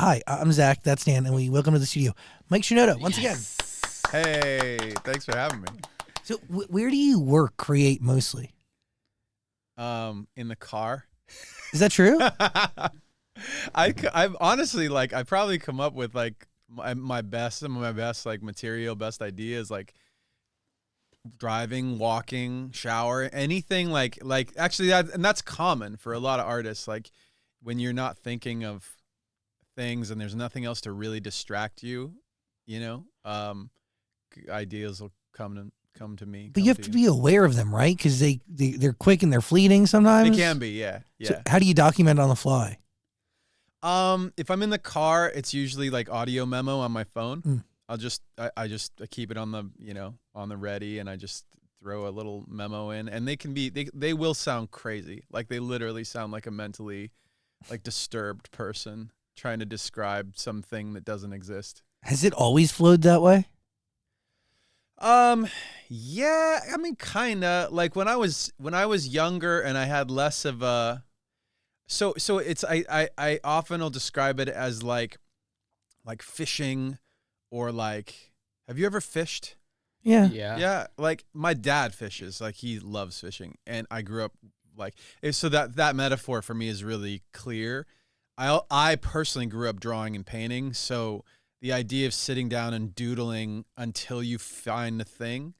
Hi, I'm Zach. That's Dan, and we welcome to the studio, Mike Shinoda, once again. Hey, thanks for having me. So, where do you work, create mostly? In the car. Is that true? I've honestly, like, I probably come up with like some of my best like material, best ideas, like driving, walking, shower, anything like actually and that's common for a lot of artists. Like when you're not thinking of things and there's nothing else to really distract you, you know, ideas will come to me. But you have to be aware of them, right? Because they're quick and they're fleeting sometimes. They can be, yeah. So how do you document on the fly? If I'm in the car, it's usually like audio memo on my phone. Mm. I keep it on the, on the ready, and I just throw a little memo in, and they will sound crazy. Like they literally sound like a mentally like disturbed person trying to describe something that doesn't exist. Has it always flowed that way? Yeah, I mean, kinda. Like when I was younger and I had less of a, so it's I often will describe it as like fishing, or like, have you ever fished? Yeah. Yeah. Like my dad fishes, like he loves fishing, and I grew up like, so that metaphor for me is really clear. I personally grew up drawing and painting, so the idea of sitting down and doodling until you find the thing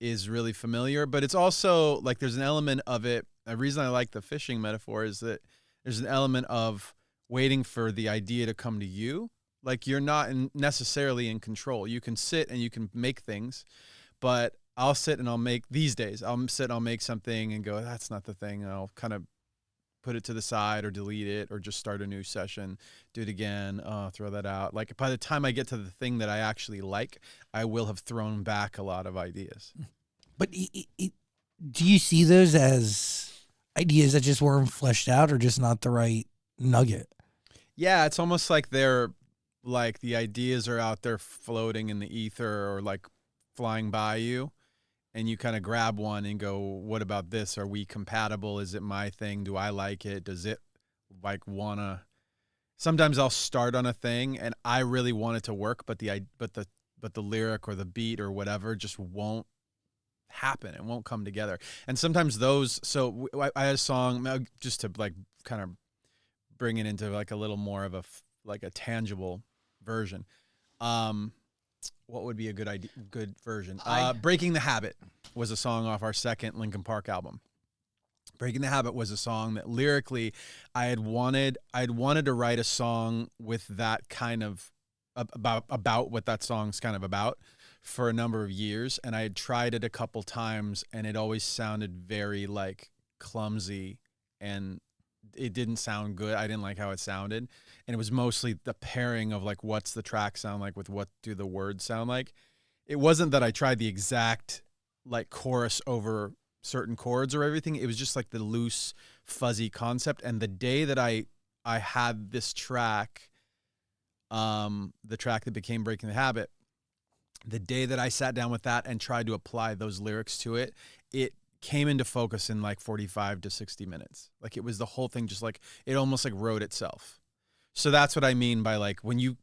is really familiar. But it's also like there's an element of it. The reason I like the fishing metaphor is that there's an element of waiting for the idea to come to you. Like you're not necessarily in control. You can sit and you can make things, but I'll sit and I'll make, these days, I'll sit and I'll make something and go, that's not the thing. And I'll kind of put it to the side or delete it or just start a new session, do it again, throw that out. Like by the time I get to the thing that I actually like, I will have thrown back a lot of ideas. But do you see those as ideas that just weren't fleshed out or just not the right nugget? Yeah, it's almost like they're like the ideas are out there floating in the ether or like flying by you. And you kind of grab one and go, what about this? Are we compatible? Is it my thing? Do I like it? Does it like wanna? Sometimes I'll start on a thing and I really want it to work, but the lyric or the beat or whatever just won't happen. It won't come together. And sometimes those. So I had a song just to like kind of bring it into like a little more of a tangible version. What would be a good version? Breaking the Habit was a song off our second Linkin Park album. Breaking the Habit was a song that lyrically I'd wanted to write a song with that kind of about what that song's kind of about for a number of years. And I had tried it a couple times and it always sounded very like clumsy and it didn't sound good. I didn't like how it sounded. And it was mostly the pairing of like, what's the track sound like with what do the words sound like? It wasn't that I tried the exact like chorus over certain chords or everything. It was just like the loose, fuzzy concept. And the day that I had this track, the track that became Breaking the Habit, the day that I sat down with that and tried to apply those lyrics to it, it came into focus in like 45 to 60 minutes. Like it was the whole thing, just like it almost like wrote itself. So that's what I mean by like when you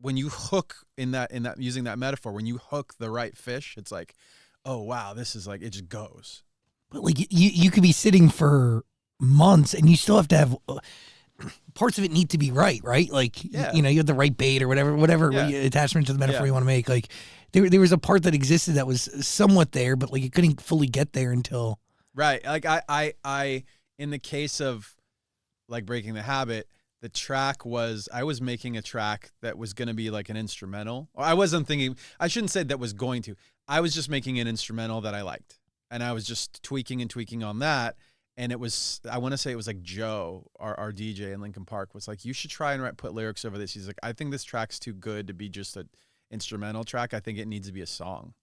hook in that using that metaphor, when you hook the right fish, it's like, oh wow, this is like, it just goes. But like you could be sitting for months and you still have to have parts of it need to be right? Like, Yeah. you have the right bait or whatever Yeah. attachment to the metaphor Yeah. you want to make. Like there was a part that existed that was somewhat there, but like it couldn't fully get there until. Right. Like I in the case of like Breaking the Habit, the track was, I was making a track that was going to be like an instrumental. Or I wasn't thinking, I shouldn't say that was going to. I was just making an instrumental that I liked. And I was just tweaking on that. And it was, I want to say it was like Joe, our DJ in Linkin Park, was like, you should try and put lyrics over this. He's like, I think this track's too good to be just an instrumental track. I think it needs to be a song.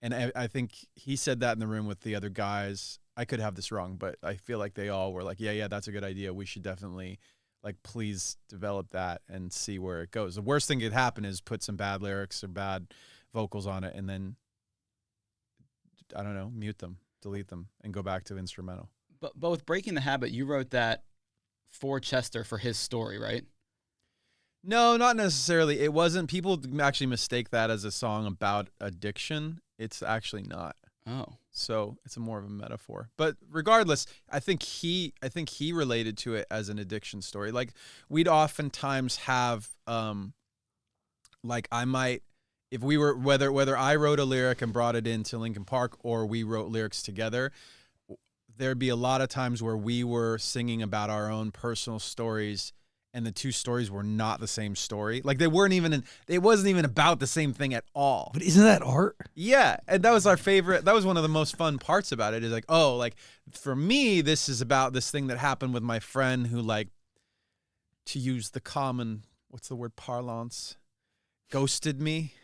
And I think he said that in the room with the other guys. I could have this wrong, but I feel like they all were like, yeah, that's a good idea. We should definitely, like, please develop that and see where it goes. The worst thing that could happen is put some bad lyrics or bad vocals on it and then, I don't know, mute them, delete them, and go back to instrumental. But with Breaking the Habit, you wrote that for Chester for his story, right? No, not necessarily. It wasn't. People actually mistake that as a song about addiction. It's actually not. Oh. So it's more of a metaphor. But regardless, I think he related to it as an addiction story. Like we'd oftentimes have like I might, if we were, whether I wrote a lyric and brought it into Linkin Park or we wrote lyrics together, there'd be a lot of times where we were singing about our own personal stories and the two stories were not the same story. Like it wasn't even about the same thing at all. But isn't that art? Yeah. And that was our favorite. That was one of the most fun parts about it is like, oh, like for me, this is about this thing that happened with my friend who, like, to use the common, what's the word, parlance, ghosted me.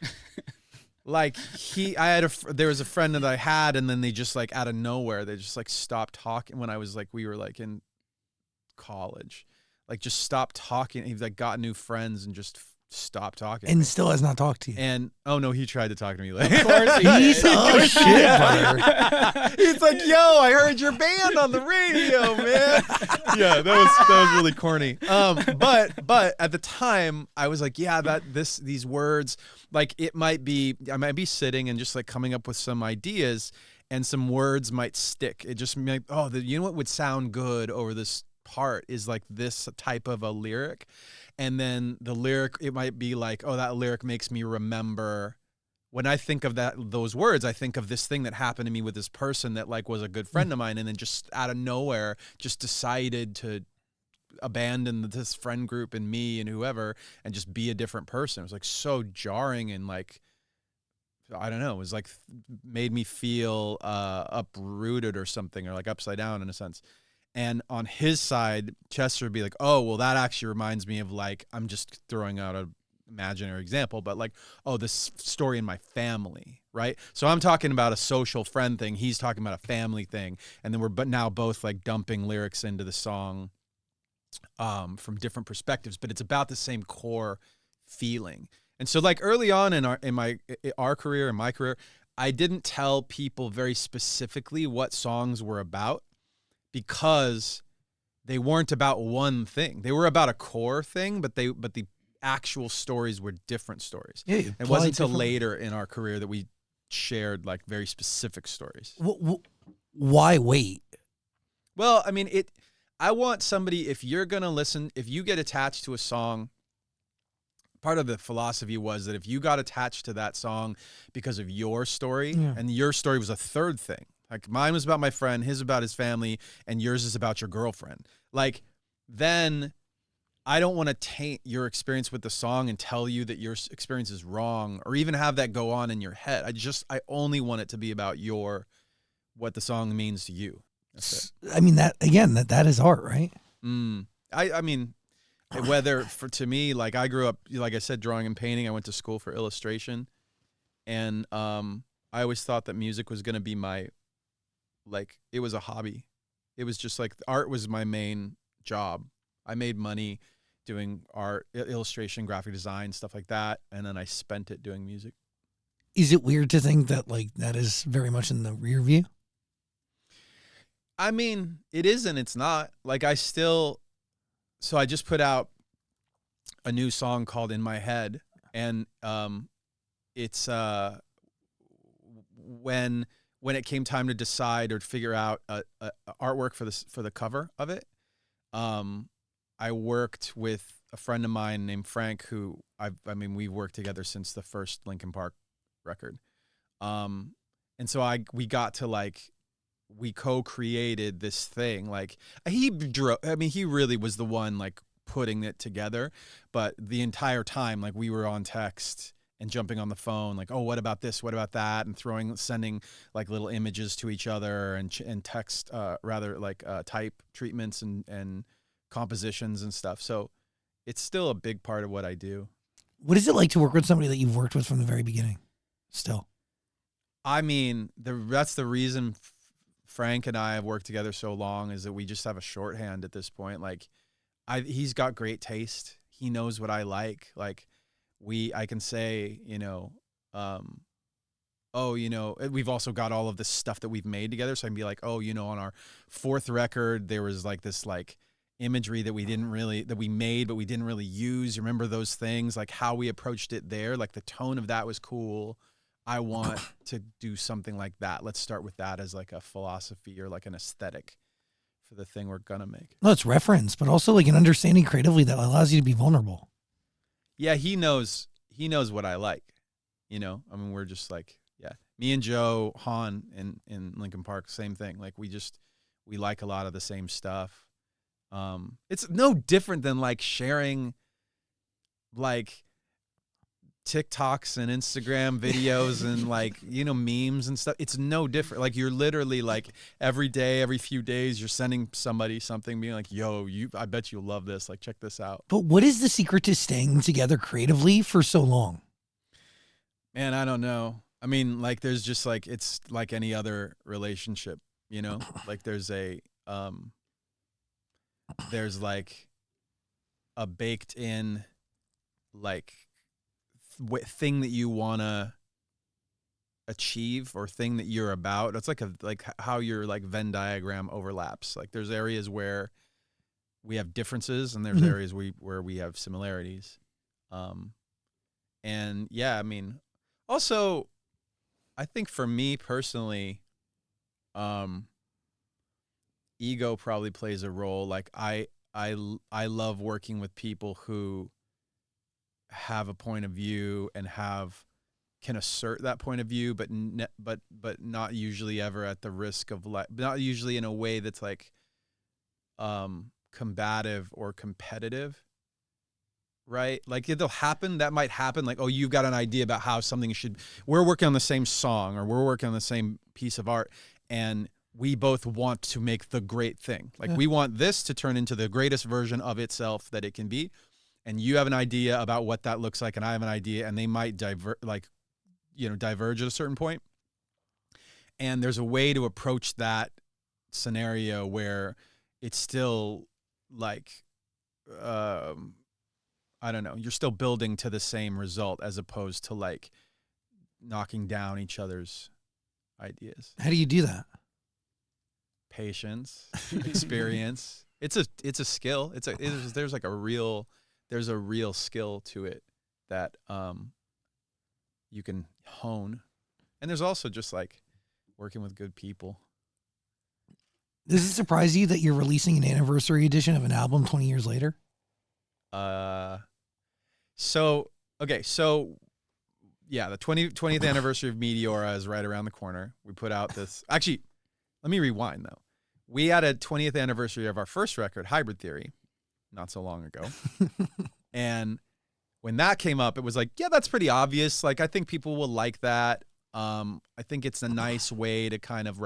Like there was a friend that I had, and then they just like out of nowhere, they just like stopped talking when I was like, we were like in college, like just stopped talking. He's like got new friends and just stopped talking. And still has not talked to you. And oh no, he tried to talk to me later. Of course He's oh shit, brother. He's like, yo, I heard your band on the radio, man. Yeah, that was really corny. But at the time I was like, yeah, these words, like I might be sitting and just like coming up with some ideas and some words might stick. It just might, you know what would sound good over this part is like this type of a lyric. And then the lyric, it might be like, oh, that lyric makes me remember. When I think of those words, I think of this thing that happened to me with this person that like was a good friend of mine, and then just out of nowhere, just decided to abandon this friend group and me and whoever, and just be a different person. It was like so jarring and like, I don't know, it was like made me feel uprooted or something, or like upside down in a sense. And on his side, Chester would be like, oh, well, that actually reminds me of like, I'm just throwing out an imaginary example, but like, oh, this story in my family, right? So I'm talking about a social friend thing. He's talking about a family thing. And then we're now both like dumping lyrics into the song from different perspectives, but it's about the same core feeling. And so like early on in our career, in my career, I didn't tell people very specifically what songs were about, because they weren't about one thing. They were about a core thing, but the actual stories were different stories. Yeah, it wasn't until later in our career that we shared like very specific stories. Why wait? Well, I mean, I want somebody, if you're going to listen, if you get attached to a song, part of the philosophy was that if you got attached to that song because of your story, and your story was a third thing, like mine was about my friend, his about his family, and yours is about your girlfriend. Like, then I don't want to taint your experience with the song and tell you that your experience is wrong, or even have that go on in your head. I only want it to be about what the song means to you. That's it. I mean, that is art, right? I mean, to me, like I grew up, like I said, drawing and painting. I went to school for illustration, and I always thought that music was going to be it was a hobby. It was just like art was my main job. I made money doing art, illustration, graphic design, stuff like that. And then I spent it doing music. Is it weird to think that like that is very much in the rear view? I mean, it is and it's not. Like so I just put out a new song called In My Head. And it's when it came time to decide or figure out a artwork for the cover of it, I worked with a friend of mine named Frank, who we've worked together since the first Linkin Park record. And so we got to we co-created this thing. Like he really was the one like putting it together, but the entire time, like we were on text and jumping on the phone, like, oh, what about this? What about that? And sending like little images to each other and text, type treatments and compositions and stuff. So it's still a big part of what I do. What is it like to work with somebody that you've worked with from the very beginning? Still, I mean, that's the reason Frank and I have worked together so long, is that we just have a shorthand at this point. Like, he's got great taste. He knows what I like. Like, I can say, we've also got all of this stuff that we've made together. So I can be like, on our fourth record, there was like this like imagery that we made but we didn't really use. Remember those things, like how we approached it there, like the tone of that was cool. I want to do something like that. Let's start with that as like a philosophy or like an aesthetic for the thing we're gonna make. No, it's reference, but also like an understanding creatively that allows you to be vulnerable. Yeah, he knows what I like. I mean, we're just like, yeah, me and Joe Hahn in Linkin Park, same thing. Like we like a lot of the same stuff. It's no different than like sharing like TikToks and Instagram videos and like, memes and stuff. It's no different. Like you're literally like every day, every few days, you're sending somebody something being like, yo, I bet you'll love this. Like, check this out. But what is the secret to staying together creatively for so long? Man, I don't know. I mean, like there's just like, it's like any other relationship, like there's like a baked in like thing that you want to achieve or thing that you're about. It's like how your like Venn diagram overlaps. Like there's areas where we have differences and there's areas where we have similarities. And yeah, I mean, also I think for me personally, ego probably plays a role. Like I love working with people who have a point of view and can assert that point of view, but not usually ever at the risk of not usually in a way that's like combative or competitive, right? Like that might happen. Like, oh, you've got an idea about how something we're working on the same song or we're working on the same piece of art, and we both want to make the great thing. Like we want this to turn into the greatest version of itself that it can be. And you have an idea about what that looks like, and I have an idea, and they might diverge at a certain point. And there's a way to approach that scenario where it's still like, I don't know, you're still building to the same result as opposed to like knocking down each other's ideas. How do you do that? Patience, experience. It's a skill. There's a real skill to it that you can hone. And there's also just like working with good people. Does it surprise you that you're releasing an anniversary edition of an album 20 years later? So yeah, the 20th anniversary of Meteora is right around the corner. We put out this, actually, let me rewind though. We had a 20th anniversary of our first record, Hybrid Theory, not so long ago. And when that came up, it was like, yeah, that's pretty obvious. Like, I think people will like that. I think it's a nice way to kind of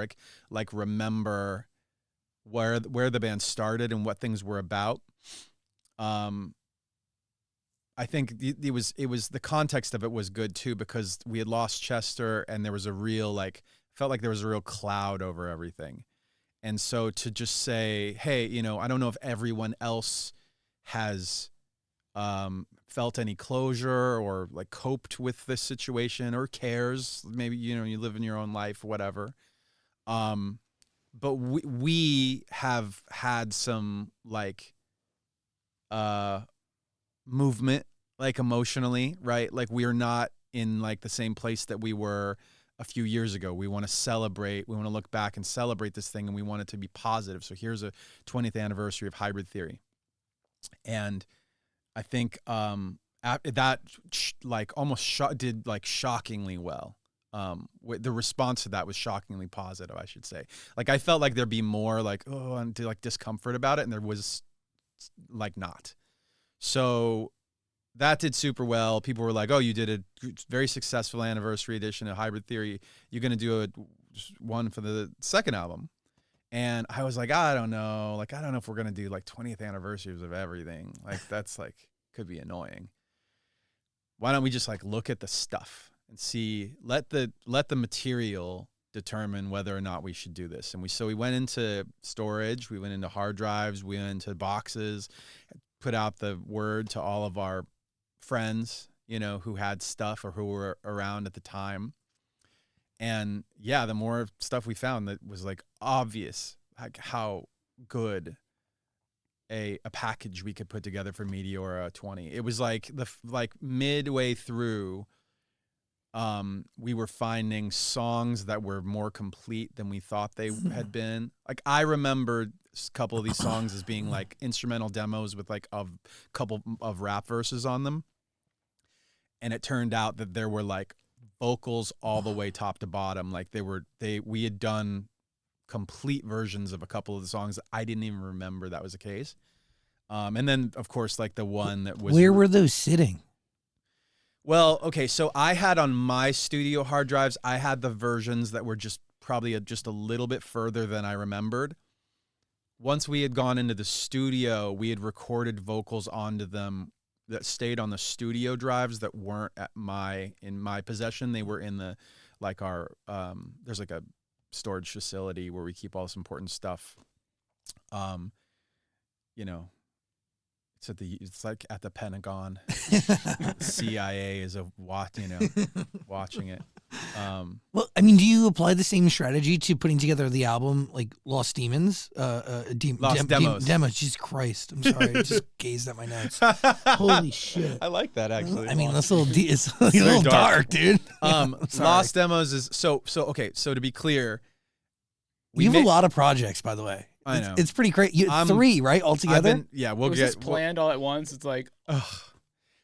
like remember where the band started and what things were about. I think it was the context of it was good too, because we had lost Chester and there was a real felt like there was a real cloud over everything. And so to just say, hey, I don't know if everyone else has felt any closure or like coped with this situation or cares. Maybe, you live in your own life, whatever. But we have had some movement, like emotionally, right? Like we are not in like the same place that we were a few years ago. We want to celebrate. We want to look back and celebrate this thing, and we want it to be positive. So here's a 20th anniversary of Hybrid Theory. And I think that almost did shockingly well. The response to that was shockingly positive, I should say. Like I felt like there'd be more and discomfort about it, and there was not. So that did super well. People were like, "Oh, you did a very successful anniversary edition of Hybrid Theory. You're gonna do one for the second album." And I was like, I don't know. I don't know if we're gonna do 20th anniversaries of everything. That's could be annoying. Why don't we just look at the stuff and see, let the material determine whether or not we should do this. And we went into storage, we went into hard drives, we went into boxes, put out the word to all of our friends, who had stuff or who were around at the time. And yeah, the more stuff we found that was obvious, how good a package we could put together for Meteora 20. It was like midway through, we were finding songs that were more complete than we thought they had been. Like I remember a couple of these songs as being like instrumental demos with like a couple of rap verses on them. And it turned out that there were like vocals all the way top to bottom. Like we had done complete versions of a couple of the songs that I didn't even remember that was the case. And then of course, like the one that was, where were those sitting? Well, okay. So I had on my studio hard drives, I had the versions that were just probably just a little bit further than I remembered. Once we had gone into the studio, we had recorded vocals onto them that stayed on the studio drives that weren't in my possession. They were in the, like our, there's like a storage facility where we keep all this important stuff. You know, it's like at the Pentagon. CIA is watching it. Well, I mean, do you apply the same strategy to putting together the album, like Lost Demons? Lost Demos. Demos. Jesus Christ. I'm sorry. I just gazed at my notes. Holy shit. I like that, actually. I mean, that's a little, it's a little dark, dude. Lost Demos is, so okay, so to be clear. You have a lot of projects, by the way. I know. It's pretty great. 3, right, altogether? We'll was get this planned all at once. It's like,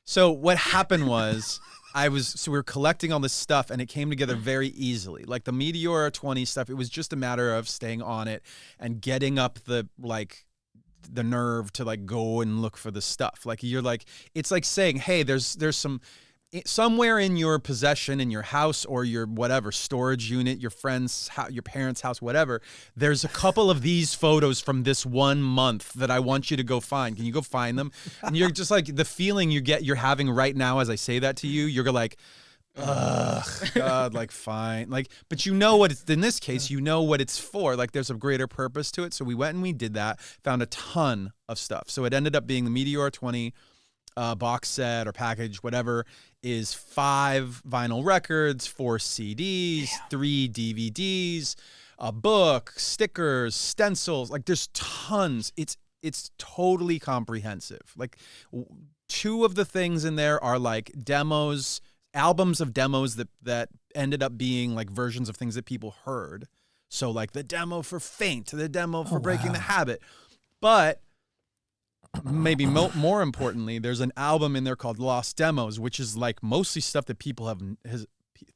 So what happened was we were collecting all this stuff and it came together very easily. Like the Meteora 20 stuff, it was just a matter of staying on it and getting up the nerve to like go and look for the stuff. Like you're like, it's like saying, hey, there's somewhere in your possession, in your house or your whatever storage unit, your friend's house, your parents' house, whatever, there's a couple of these photos from this 1 month that I want you to go find. Can you go find them? And you're just like, the feeling you're having right now as I say that to you, you're like, ugh, God, like fine. Like, but you know what it's, in this case, you know what it's for. Like there's a greater purpose to it. So we went and we did that, found a ton of stuff. So it ended up being the Meteora 20 box set or package, whatever, is 5 vinyl records, 4 CDs, 3 DVDs, a book, stickers, stencils. Like there's tons. It's totally comprehensive. Like 2 of the things in there are like demos, albums of demos that ended up being like versions of things that people heard. So like the demo for Faint, the demo for Breaking the Habit. But maybe more importantly, there's an album in there called Lost Demos, which is like mostly stuff that people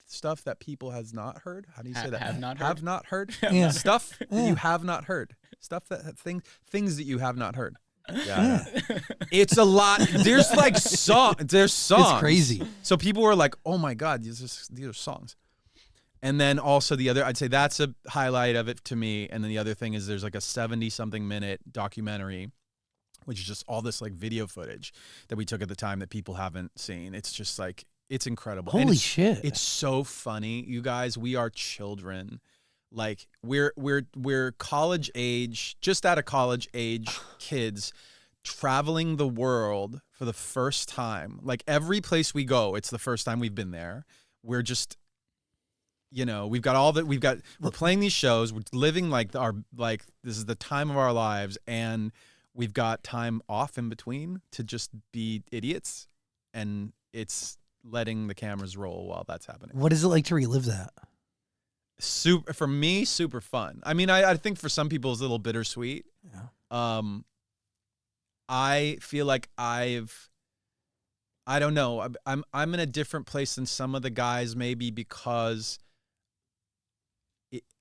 stuff that people has not heard. How do you say that? Have not heard. Yeah. Stuff that you have not heard. Stuff that things that you have not heard. Yeah. It's a lot. There's like there's songs. It's crazy. So people were like, "Oh my God, these are songs." And then also I'd say that's a highlight of it to me. And then the other thing is there's like a 70-something minute documentary, which is just all this like video footage that we took at the time that people haven't seen. It's just like, it's incredible. Holy shit. It's so funny. You guys, we are children. Like we're college age, just out of college age kids traveling the world for the first time. Like every place we go, it's the first time we've been there. We're just, we're playing these shows. We're living this is the time of our lives. And we've got time off in between to just be idiots, and it's letting the cameras roll while that's happening. What is it like to relive that? For me, super fun. I mean, I think for some people it's a little bittersweet. Yeah. I feel like I don't know. I'm in a different place than some of the guys, maybe because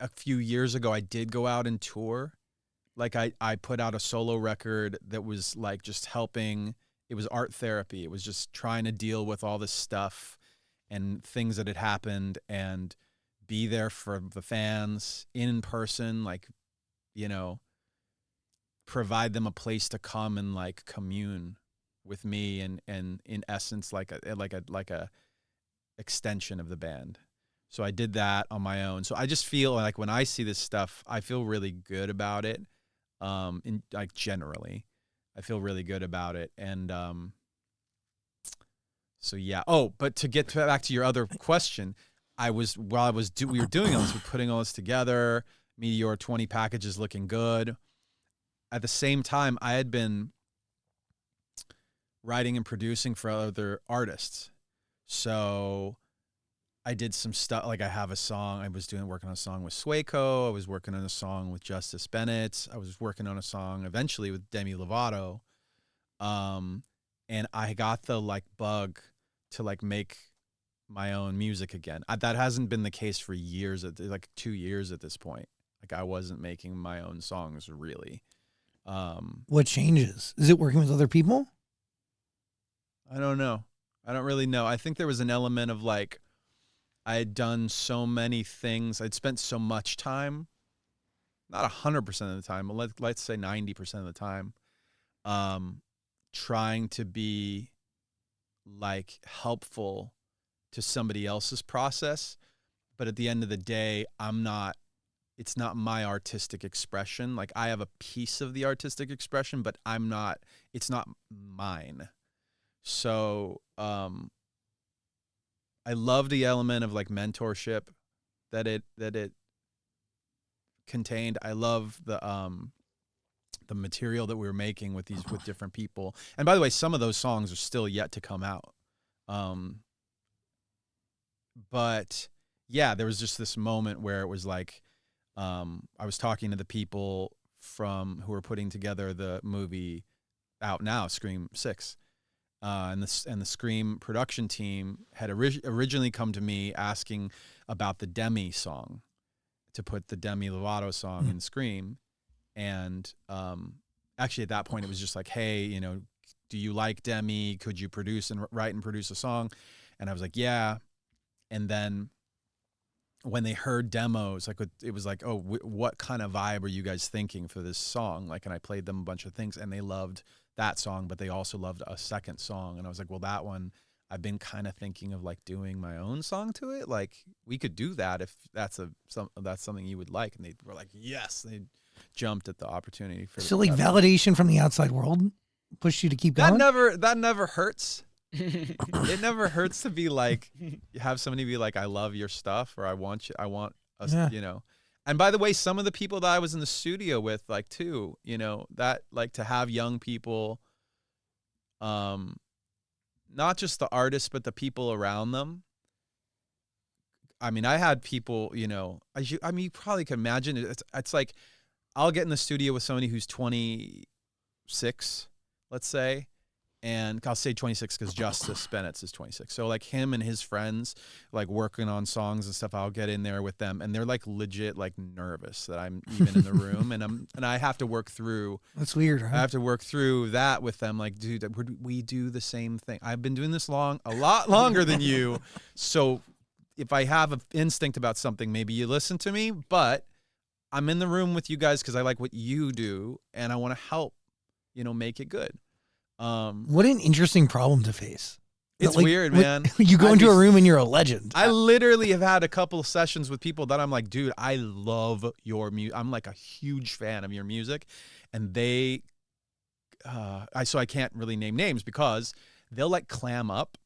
a few years ago I did go out and tour. Like I put out a solo record that was like just helping. It was art therapy. It was just trying to deal with all this stuff and things that had happened and be there for the fans in person, like, provide them a place to come and like commune with me and in essence like a extension of the band. So I did that on my own. So I just feel like when I see this stuff, I feel really good about it. Generally, I feel really good about it. And so yeah. Oh, but to get back to your other question, we were doing all this, we're putting all this together. Meteora 20 package is looking good. at the same time, I had been writing and producing for other artists. So I did some stuff, like I have a song, I was working on a song with Swayco, I was working on a song with Justice Bennett, I was working on a song eventually with Demi Lovato. And I got the like bug to like make my own music again. That hasn't been the case for years, like 2 years at this point. Like I wasn't making my own songs really. What changes? Is it working with other people? I don't know. I don't really know. I think there was an element of like, I had done so many things. I'd spent so much time, not 100% of the time, but let's say 90% of the time, trying to be like helpful to somebody else's process. But at the end of the day, it's not my artistic expression. Like I have a piece of the artistic expression, but it's not mine. So, I love the element of like mentorship that it contained. I love the material that we were making with different people. And by the way, some of those songs are still yet to come out. But yeah, there was just this moment where it was like, I was talking to the people who were putting together the movie out now, Scream 6. And the Scream production team had originally come to me asking about the Demi song, to put the Demi Lovato song in Scream. And actually at that point it was just like, hey, you know, do you like Demi? Could you write and produce a song? And I was like, yeah. And then when they heard demos, like it was like, oh, what kind of vibe are you guys thinking for this song? Like, and I played them a bunch of things and they loved that song, but they also loved a second song. And I was like, well, that one, I've been kind of thinking of like doing my own song to it. Like we could do that if that's something you would like. And they were like, yes, they jumped at the opportunity for So like validation from the outside world pushed you to keep going? That never hurts. It never hurts to be like, have somebody be like, I love your stuff, or I want us, you know. And by the way, some of the people that I was in the studio with, like too, you know, that like to have young people, not just the artists, but the people around them. I mean, I had people, you know, I mean, you probably can imagine it. It's like, I'll get in the studio with somebody who's 26, let's say, and I'll say 26 because Justice Bennett's is 26. So like him and his friends, like working on songs and stuff, I'll get in there with them, and they're like legit like nervous that I'm even in the room, and I have to work through. That's weird. Huh? I have to work through that with them. Like, dude, we do the same thing. I've been doing this a lot longer than you. So if I have an instinct about something, maybe you listen to me, but I'm in the room with you guys because I like what you do, and I want to help, you know, make it good. What an interesting problem to face. It's like, weird, man. You go into a room and you're a legend. I literally have had a couple of sessions with people that I'm like, dude, I love your music. I'm like a huge fan of your music. And they, so I can't really name names because they'll like clam up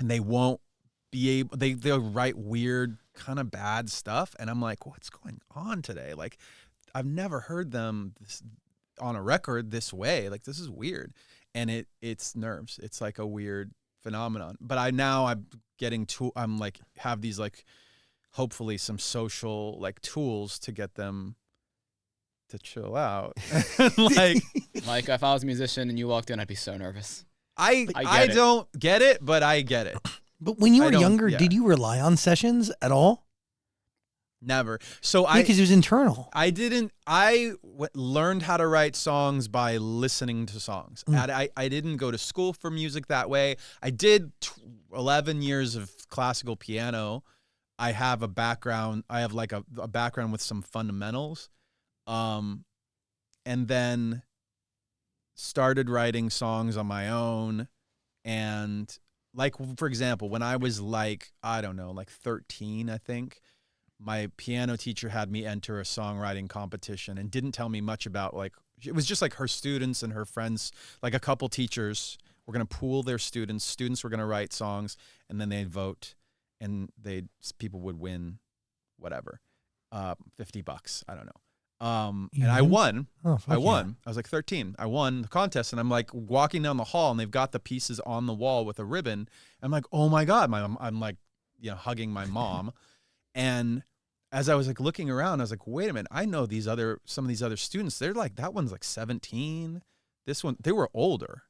and they won't be able, they'll write weird kind of bad stuff. And I'm like, what's going on today? Like, I've never heard them on a record this way. Like, this is weird. And it's nerves. It's like a weird phenomenon. But I'm getting to, I'm like, have these like, hopefully some social like tools to get them to chill out. Like if I was a musician and you walked in, I'd be so nervous. I don't get it, but I get it. But when you were younger, did you rely on sessions at all? Never. So because it was internal. I learned how to write songs by listening to songs. And I didn't go to school for music that way. I did 11 years of classical piano. I have a background. I have like a background with some fundamentals. And then started writing songs on my own. And like, for example, when I was like, I don't know, like 13, I think, my piano teacher had me enter a songwriting competition and didn't tell me much about, like, it was just like her students and her friends, like a couple teachers were going to pool their students. Students were going to write songs and then they'd vote and people would win whatever, $50. I don't know. And I won. Oh, fuck I won. yeah. I was like 13. I won the contest, and I'm like walking down the hall, and they've got the pieces on the wall with a ribbon. I'm like, oh my God. I'm like, hugging my mom. And as I was like looking around, I was like, wait a minute. I know some of these other students. They're like, that one's like 17. This one, they were older.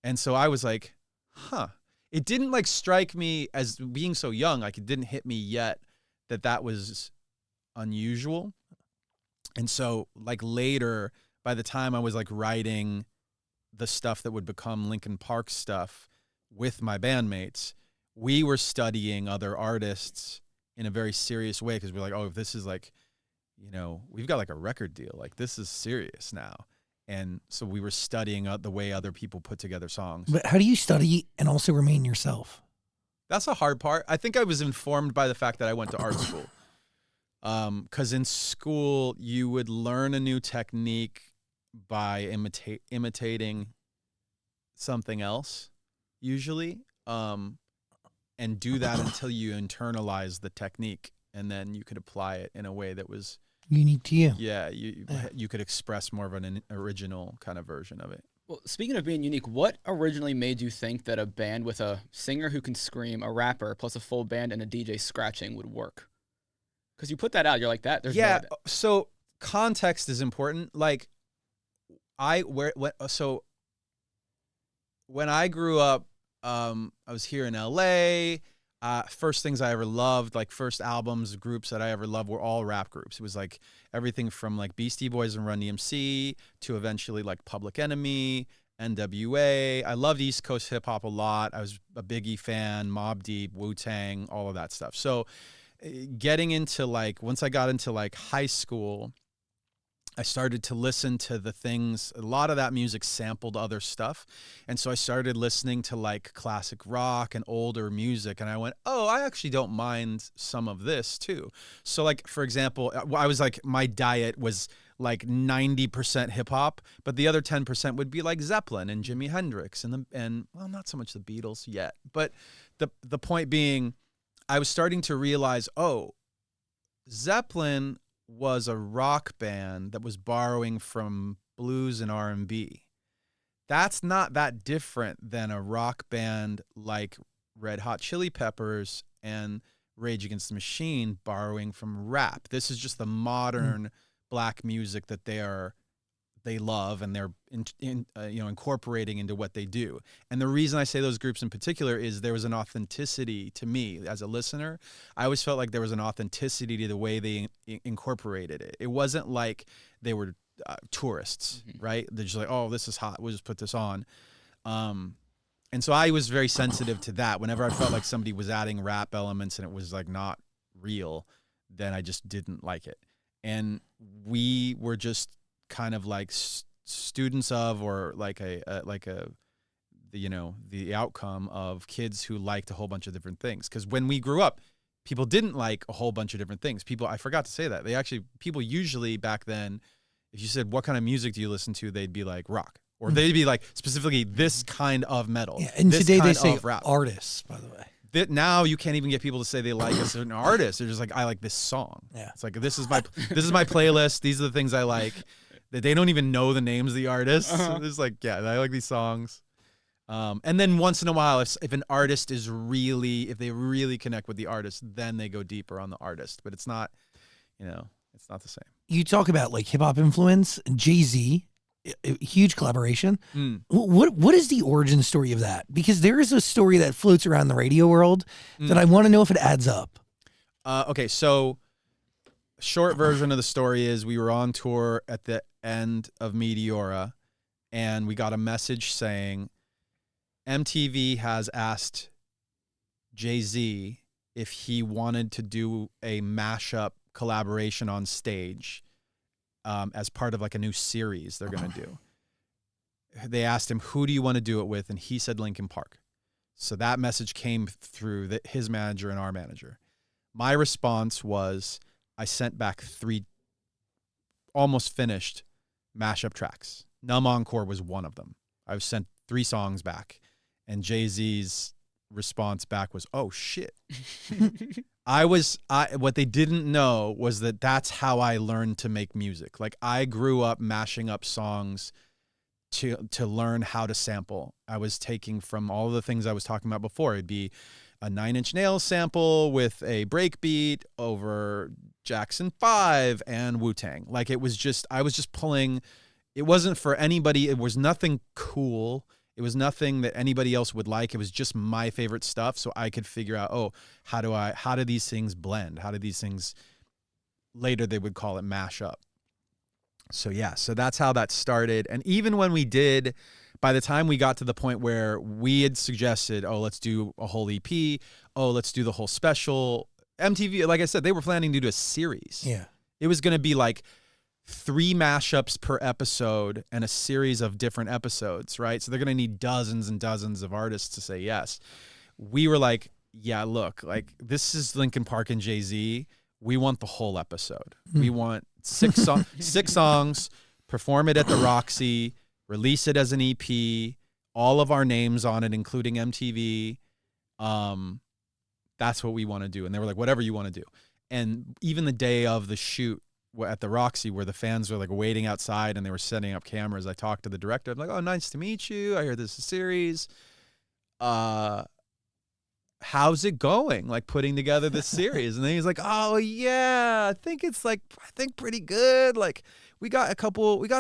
And so I was like, huh. It didn't like strike me as being so young. Like it didn't hit me yet that was unusual. And so like later, by the time I was like writing the stuff that would become Linkin Park stuff with my bandmates, we were studying other artists in a very serious way, because we're like, oh, if this is like, we've got like a record deal, like this is serious now. And so we were studying the way other people put together songs. But how do you study and also remain yourself? That's a hard part. I think I was informed by the fact that I went to art school. Because in school, you would learn a new technique by imitating something else, usually, and do that until you internalize the technique, and then you could apply it in a way that was unique to you. Yeah, you could express more of an original kind of version of it. Well, speaking of being unique, what originally made you think that a band with a singer who can scream, a rapper, plus a full band and a DJ scratching would work? Because you put that out, you're like that. There's yeah. no So context is important. Like, when I grew up, I was here in LA. First things I ever loved, like first albums, groups that I ever loved, were all rap groups. It was like everything from like Beastie Boys and Run DMC to eventually like Public Enemy, NWA. I loved East Coast hip hop a lot. I was a Biggie fan, Mobb Deep, Wu-Tang, all of that stuff. So getting into like, once I got into like high school, I started to listen to the things, a lot of that music sampled other stuff. And so I started listening to like classic rock and older music. And I went, oh, I actually don't mind some of this too. So like, for example, I was like, my diet was like 90% hip hop, but the other 10% would be like Zeppelin and Jimi Hendrix and well, not so much the Beatles yet. But the point being, I was starting to realize, oh, Zeppelin was a rock band that was borrowing from blues and R&B. That's not that different than a rock band like Red Hot Chili Peppers and Rage Against the Machine borrowing from rap. This is just the modern black music that they love, and they're incorporating into what they do. And the reason I say those groups in particular is there was an authenticity to me as a listener. I always felt like there was an authenticity to the way they incorporated it. It wasn't like they were tourists, right? They're just like, oh, this is hot, we'll just put this on. And so I was very sensitive to that. Whenever I felt like somebody was adding rap elements and it was like not real, then I just didn't like it. And we were just kind of like students of, or like the outcome of kids who liked a whole bunch of different things. Because when we grew up, people didn't like a whole bunch of different things. I forgot to say that. People usually back then, if you said, what kind of music do you listen to? They'd be like rock, or they'd be like specifically this kind of metal. Yeah, and today they say rap. Artists, by the way. Now you can't even get people to say they like a certain artist. They're just like, I like this song. Yeah. It's like, this is my playlist. These are the things I like. They don't even know the names of the artists. It's like, yeah, I like these songs. And then once in a while, if an artist if they really connect with the artist, then they go deeper on the artist. But it's not, it's not the same. You talk about like hip hop influence, Jay-Z, a huge collaboration. What is the origin story of that? Because there is a story that floats around the radio world that I want to know if it adds up. Okay, so short version of the story is we were on tour at the end of Meteora, and we got a message saying MTV has asked Jay-Z if he wanted to do a mashup collaboration on stage as part of like a new series they're going to do. They asked him, who do you want to do it with? And he said Linkin Park. So that message came through his manager and our manager. My response was, I sent back 3 almost finished mashup tracks. Numb Encore was one of them. I sent 3 songs back, and Jay-Z's response back was, oh shit. What they didn't know was that that's how I learned to make music. Like I grew up mashing up songs to learn how to sample. I was taking from all the things I was talking about before. It'd be a 9 Inch Nails sample with a breakbeat over Jackson 5 and Wu-Tang. Like I was just pulling. It wasn't for anybody. It was nothing cool. It was nothing that anybody else would like. It was just my favorite stuff. So I could figure out, how do these things blend? How do these things, later they would call it mash up. So yeah, so that's how that started. And even when we did, by the time we got to the point where we had suggested, let's do a whole EP, let's do the whole special, MTV, like I said, they were planning to do a series. Yeah. It was going to be like 3 mashups per episode and a series of different episodes, right? So they're going to need dozens and dozens of artists to say yes. We were like, yeah, look, like this is Linkin Park and Jay-Z. We want the whole episode. We want 6 songs, perform it at the Roxy, release it as an EP, all of our names on it, including MTV. That's what we want to do. And they were like, whatever you want to do. And even the day of the shoot at the Roxy, where the fans were like waiting outside and they were setting up cameras, I talked to the director. I'm like, oh, nice to meet you. I hear this is a series. How's it going? Like putting together this series. And then he's like, oh yeah, I think pretty good. Like we got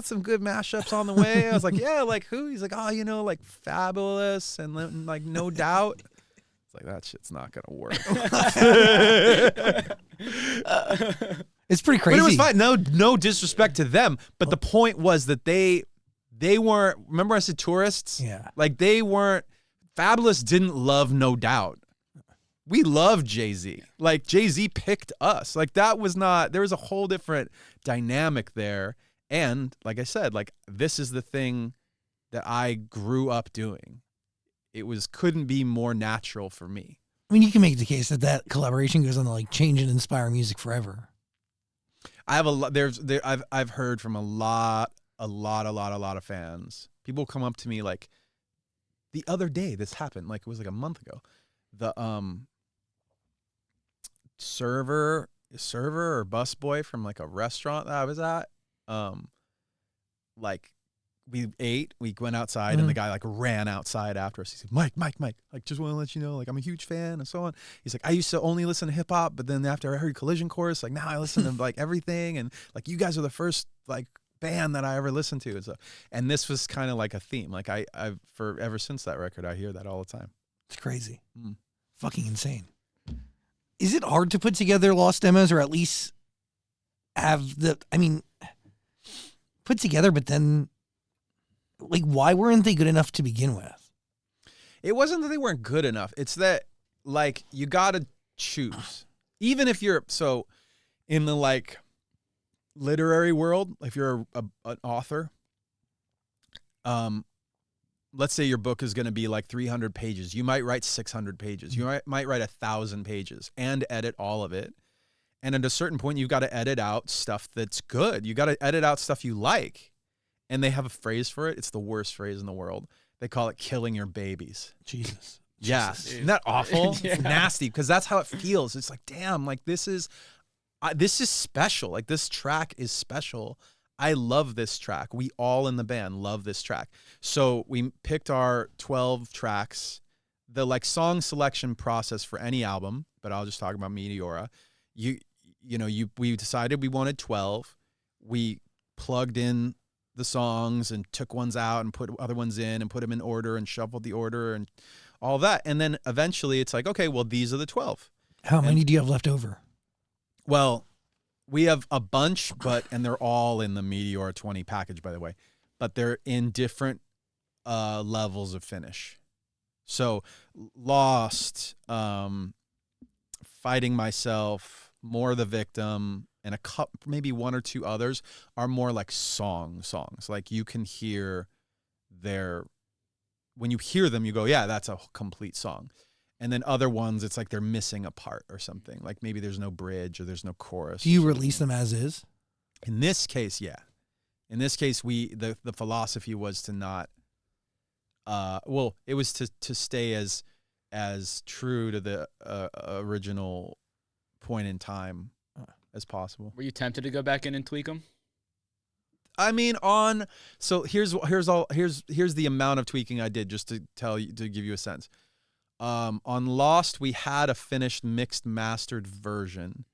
some good mashups on the way. I was like, yeah, like who? He's like, oh, like Fabulous and like No Doubt. It's like, that shit's not gonna work. It's pretty crazy. But it was fine. No disrespect to them. But the point was that they weren't, remember I said tourists? Yeah. Like they weren't, Fabulous didn't love No Doubt. We loved Jay-Z. Like Jay-Z picked us. Like there was a whole different dynamic there. And like I said, like this is the thing that I grew up doing. It couldn't be more natural for me. I mean, you can make the case that collaboration goes on to like change and inspire music forever. I have I've heard from a lot of fans. People come up to me like the other day, this happened, like it was like a month ago. The server or busboy from like a restaurant that I was at, like we ate, we went outside, and the guy like ran outside after us. He said, Mike, like just want to let you know, like I'm a huge fan and so on. He's like, I used to only listen to hip hop, but then after I heard Collision Course, like now I listen to like everything, and like you guys are the first like band that I ever listened to. And this was kind of like a theme. Like I've ever since that record, I hear that all the time. It's crazy. Fucking insane. Is it hard to put together lost demos, or at least have put together, but then like why weren't they good enough to begin with? It wasn't that they weren't good enough. It's that like you got to choose. Even if you're in the like literary world, if you're an author, let's say your book is going to be like 300 pages. You might write 600 pages. You might write 1,000 pages and edit all of it. And at a certain point, you've got to edit out stuff that's good. You got to edit out stuff you like. And they have a phrase for it. It's the worst phrase in the world. They call it killing your babies. Jesus. Yeah. Isn't that awful? Yeah. It's nasty because that's how it feels. It's like, damn, like this is special. Like this track is special. I love this track. We all in the band love this track. So we picked our 12 tracks. The like song selection process for any album, but I'll just talk about Meteora. We decided we wanted 12. We plugged in the songs and took ones out and put other ones in and put them in order and shuffled the order and all that. And then eventually it's like, okay, well, these are the 12. How many do you have left over? Well, we have a bunch, and they're all in the Meteora 20 package, by the way, but they're in different levels of finish. So Lost, Fighting Myself, More the Victim, and a couple, maybe one or two others are more like songs. Like you can hear when you hear them, you go, yeah, that's a complete song. And then other ones, it's like they're missing a part or something. Like maybe there's no bridge or there's no chorus. Do you release them as is? In this case, yeah. In this case, the philosophy was to not. It was to stay as true to the original point in time as possible. Were you tempted to go back in and tweak them? I mean, so here's the amount of tweaking I did, just to give you a sense. On Lost, we had a finished mixed mastered version.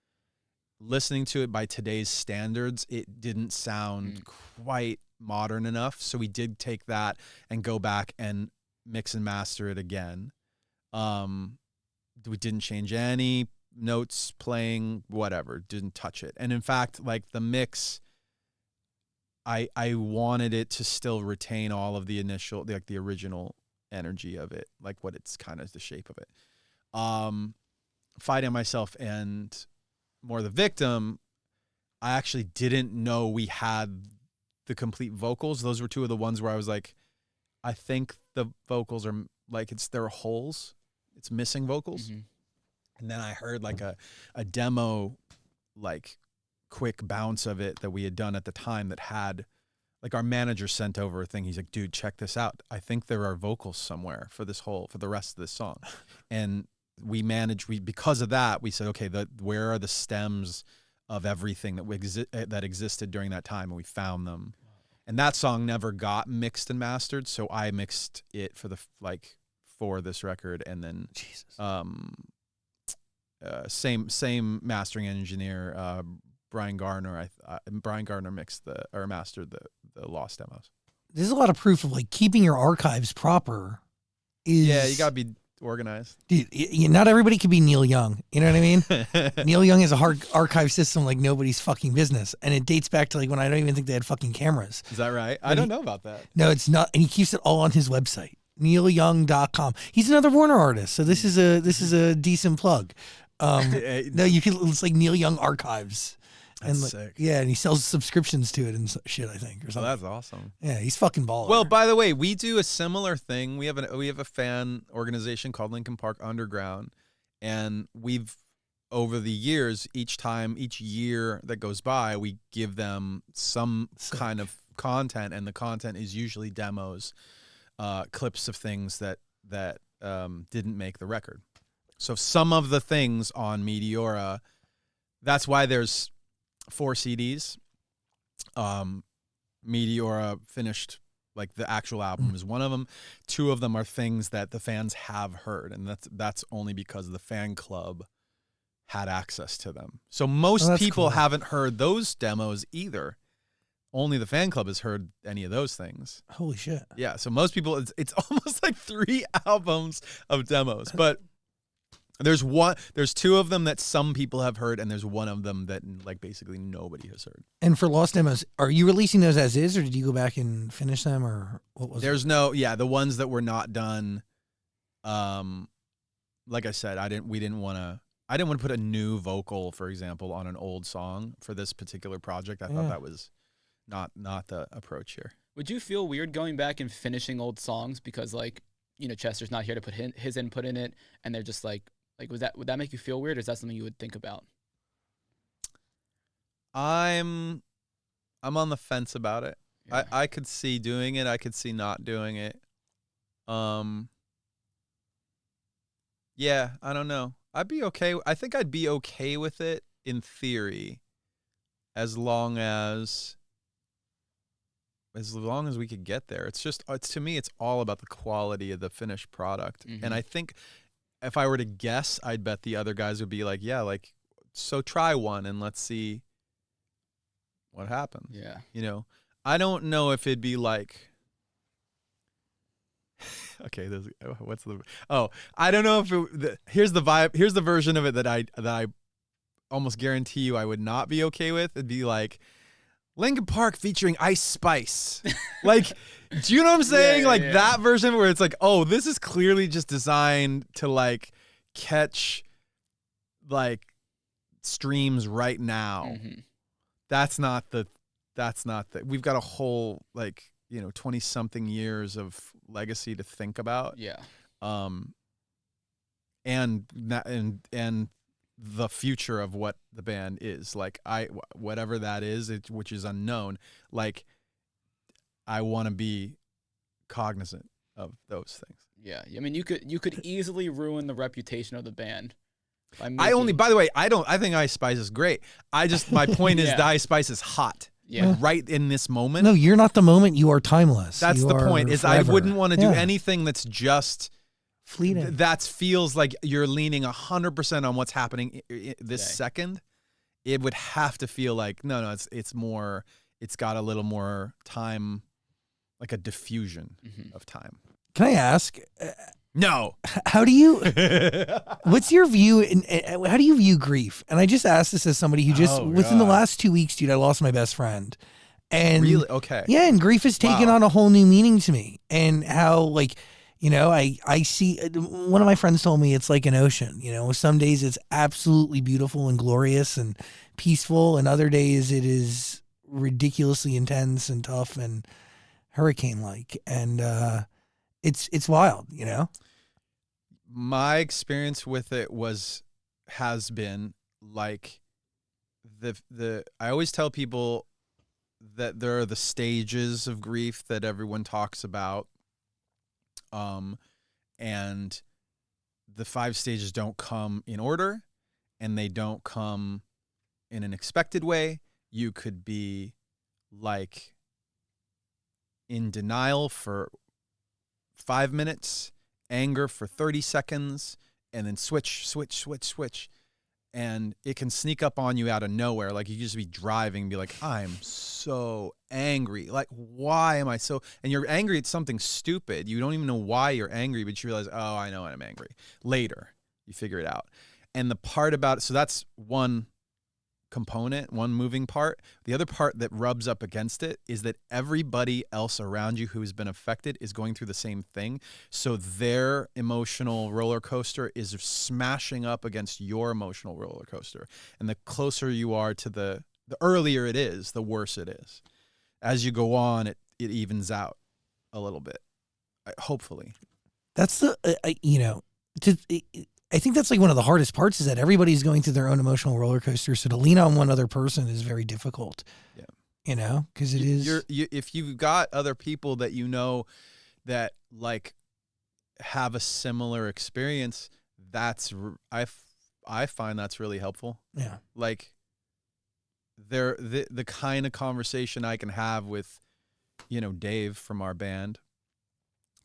Listening to it by today's standards, it didn't sound quite modern enough, so we did take that and go back and mix and master it again. We didn't change any notes, playing, whatever, didn't touch it. And in fact, like the mix, I wanted it to still retain all of the initial, like the original energy of it, like what it's kind of the shape of it. Fighting Myself and More the Victim, I actually didn't know we had the complete vocals. Those were two of the ones where I was like, I think the vocals are like, there are holes. It's missing vocals. Mm-hmm. And then I heard like a demo, like quick bounce of it that we had done at the time that had, like, our manager sent over a thing. He's like, dude, check this out. I think there are vocals somewhere for the rest of this song. And because of that, we said, okay, where are the stems of everything that existed during that time? And we found them. And that song never got mixed and mastered. So I mixed it for this record. And then, same mastering engineer, Brian Gardner. Brian Gardner mastered the Lost demos. There's a lot of proof of like keeping your archives proper. Yeah, you gotta be organized. Dude, not everybody can be Neil Young. You know what I mean? Neil Young has a hard archive system like nobody's fucking business, and it dates back to like when I don't even think they had fucking cameras. Is that right? I don't know about that. No, it's not, and he keeps it all on his website, neilyoung.com. He's another Warner artist, so this is a decent plug. No, it's like Neil Young Archives. That's sick. Yeah, and he sells subscriptions to it and shit, I think, or something. Oh, that's awesome. Yeah, he's fucking baller. Well, by the way, we do a similar thing. We have a fan organization called Linkin Park Underground, and we've, over the years, each year that goes by, we give them some kind of content, and the content is usually demos, clips of things that didn't make the record. So some of the things on Meteora, that's why there's 4 CDs. Meteora finished, like the actual album is one of them. 2 of them are things that the fans have heard, and that's only because the fan club had access to them. So most people haven't heard those demos either. Only the fan club has heard any of those things. Holy shit. Yeah, so most people, it's almost like 3 albums of demos, but there's 2 of them that some people have heard, and there's one of them that like basically nobody has heard. And for Lost demos, are you releasing those as is, or did you go back and finish them, or what was There's the ones that were not done. Like I said, I didn't want to put a new vocal, for example, on an old song for this particular project. I thought that was not the approach here. Would you feel weird going back and finishing old songs because, like, you know, Chester's not here to put his input in it, and they're just like would that make you feel weird, or is that something you would think about? I'm on the fence about it. Yeah. I could see doing it. I could see not doing it. Yeah, I don't know. I'd be okay. I think I'd be okay with it in theory, as long as we could get there. It's to me, it's all about the quality of the finished product. Mm-hmm. And I think if I were to guess, I'd bet the other guys would be like, yeah, like, so try one and let's see what happens. Yeah. You know, I don't know if it'd be like, okay, I don't know if here's the vibe. Here's the version of it that I almost guarantee you I would not be okay with. It'd be like Linkin Park featuring Ice Spice. Like, do you know what I'm saying? That version where it's like, oh, this is clearly just designed to like catch like streams right now. Mm-hmm. That's not the we've got a whole, like, you know, 20 something years of legacy to think about. Yeah. And the future of what the band is, like, whatever that is, which is unknown, like, I want to be cognizant of those things. Yeah. I mean, you could easily ruin the reputation of the band By the way, I think Ice Spice is great. My point is the Ice Spice is hot. Yeah. Right in this moment. No, you're not the moment. You are timeless. That's the point. Is forever. I wouldn't want to do anything that's just fleeting. That feels like you're leaning 100% on what's happening this second. It would have to feel like no. It's more. It's got a little more time, like a diffusion of time. Can I ask? No. How do you? What's your view? How do you view grief? And I just asked this as somebody who just within the last 2 weeks, dude, I lost my best friend. And really, okay, yeah, and grief has taken on a whole new meaning to me. And how, like, I see. One of my friends told me it's like an ocean. Some days it's absolutely beautiful and glorious and peaceful, and other days it is ridiculously intense and tough and hurricane-like. And it's wild, My experience with it has been like I always tell people that there are the stages of grief that everyone talks about. And the 5 stages don't come in order, and they don't come in an expected way. You could be like in denial for 5 minutes, anger for 30 seconds, and then switch. And it can sneak up on you out of nowhere. Like you could just be driving and be like, I'm so angry. Like, why am I so? And you're angry at something stupid. You don't even know why you're angry, but you realize, oh, I know I'm angry. Later, you figure it out. And the part about it, so that's one component, one moving part. The other part that rubs up against it is that everybody else around you who's been affected is going through the same thing. So their emotional roller coaster is smashing up against your emotional roller coaster. And the closer you are to the earlier it is, the worse it is. As you go on, it evens out a little bit, hopefully. That's I think that's like one of the hardest parts is that everybody's going through their own emotional roller coaster. So to lean on one other person is very difficult. Yeah. Because it is. If you've got other people that that like have a similar experience, I find that's really helpful. Yeah. Like the kind of conversation I can have with, Dave from our band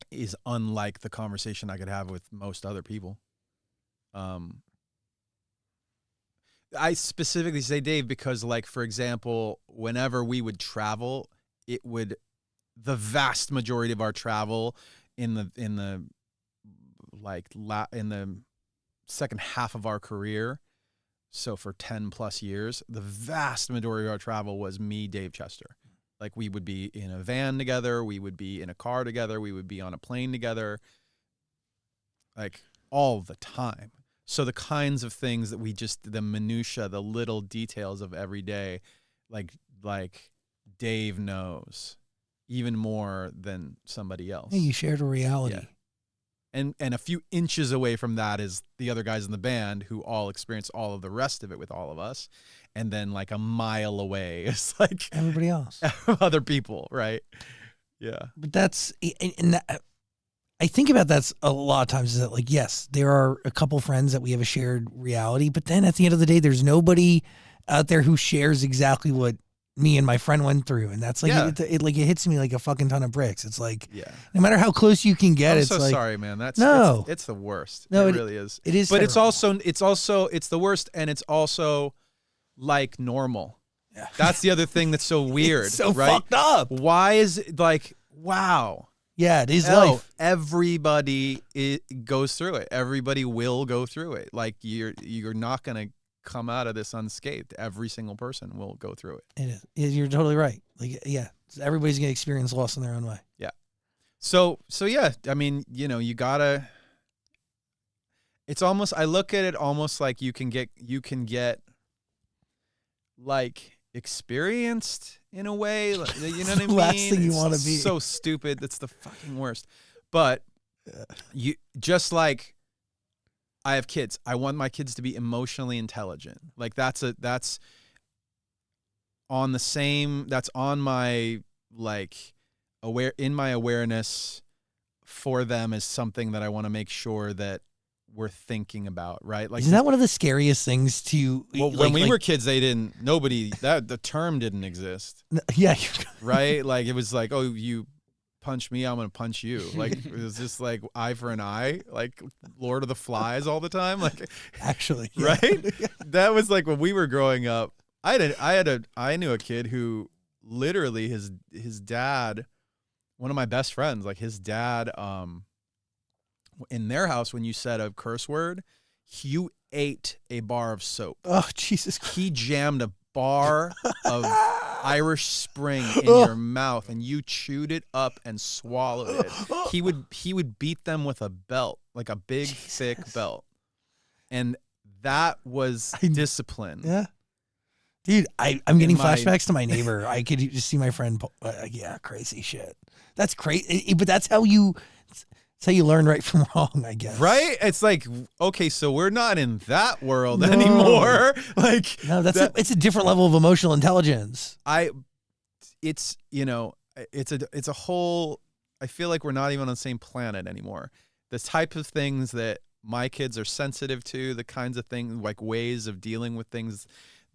is unlike the conversation I could have with most other people. I specifically say Dave because, like, for example, whenever we would travel, the vast majority of our travel in the second half of our career, so for 10 plus years, the vast majority of our travel was me, Dave, Chester. Like, we would be in a van together, we would be in a car together, we would be on a plane together, like, all the time. So the kinds of things that the minutia, the little details of every day, like Dave knows even more than somebody else. Yeah, you shared a reality. Yeah. And a few inches away from that is the other guys in the band who all experience all of the rest of it with all of us. And then like a mile away is like everybody else, other people. Right. Yeah. But that's, I think about that a lot of times is that, like, yes, there are a couple friends that we have a shared reality, but then at the end of the day, there's nobody out there who shares exactly what me and my friend went through. And that's like, it hits me like a fucking ton of bricks. It's like, no matter how close you can get, it's so like, sorry, man. It's the worst. No, it really is. It is. But terrible. it's the worst. And it's also like normal. Yeah. That's the other thing that's so weird. It's so right? fucked up. Why is it like, wow. Yeah, it is life. Everybody goes through it. Everybody will go through it. Like you're not gonna come out of this unscathed. Every single person will go through it. It is. You're totally right. Like, yeah, everybody's gonna experience loss in their own way. Yeah. So yeah. I mean, you gotta. It's almost. I look at it almost like you can get like experienced in a way, you know what I mean? Last thing you want to be. So stupid. That's the fucking worst. But you just like I have kids. I want my kids to be emotionally intelligent. Like that's on my like in my awareness for them is something that I want to make sure that were thinking about, right? Like, isn't that one of the scariest things to? Well, when we were kids, the term didn't exist. Yeah, right? Like, it was like, oh, you punch me, I'm gonna punch you. Like, it was just like eye for an eye, like Lord of the Flies all the time. Like, actually, yeah. Right? That was like when we were growing up. I knew a kid who literally his dad, one of my best friends, like his dad, in their house, when you said a curse word, you ate a bar of soap. Oh, Jesus Christ. He jammed a bar of Irish Spring in your mouth, and you chewed it up and swallowed it. He would beat them with a belt, like a big, thick belt. And that was discipline. Yeah. Dude, I'm getting flashbacks to my neighbor. I could just see my friend. Yeah, crazy shit. That's crazy. But that's how you learn right from wrong, I guess. Right? It's like, okay, so we're not in that world anymore. Like, no, it's a different level of emotional intelligence. It's a whole. I feel like we're not even on the same planet anymore. The type of things that my kids are sensitive to, the kinds of things, like ways of dealing with things,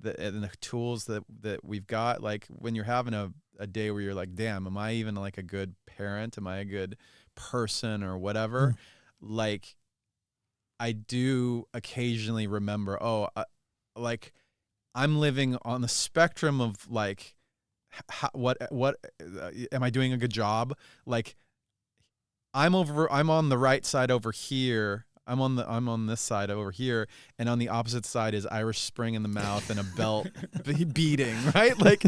and the tools that we've got. Like, when you're having a day where you're like, damn, am I even like a good parent? Am I a good person or whatever? Like, I do occasionally remember, like, I'm living on the spectrum of like, what am I doing a good job? Like, I'm on the right side over here. I'm on this side over here, and on the opposite side is Irish Spring in the mouth and a belt beating, right? Like,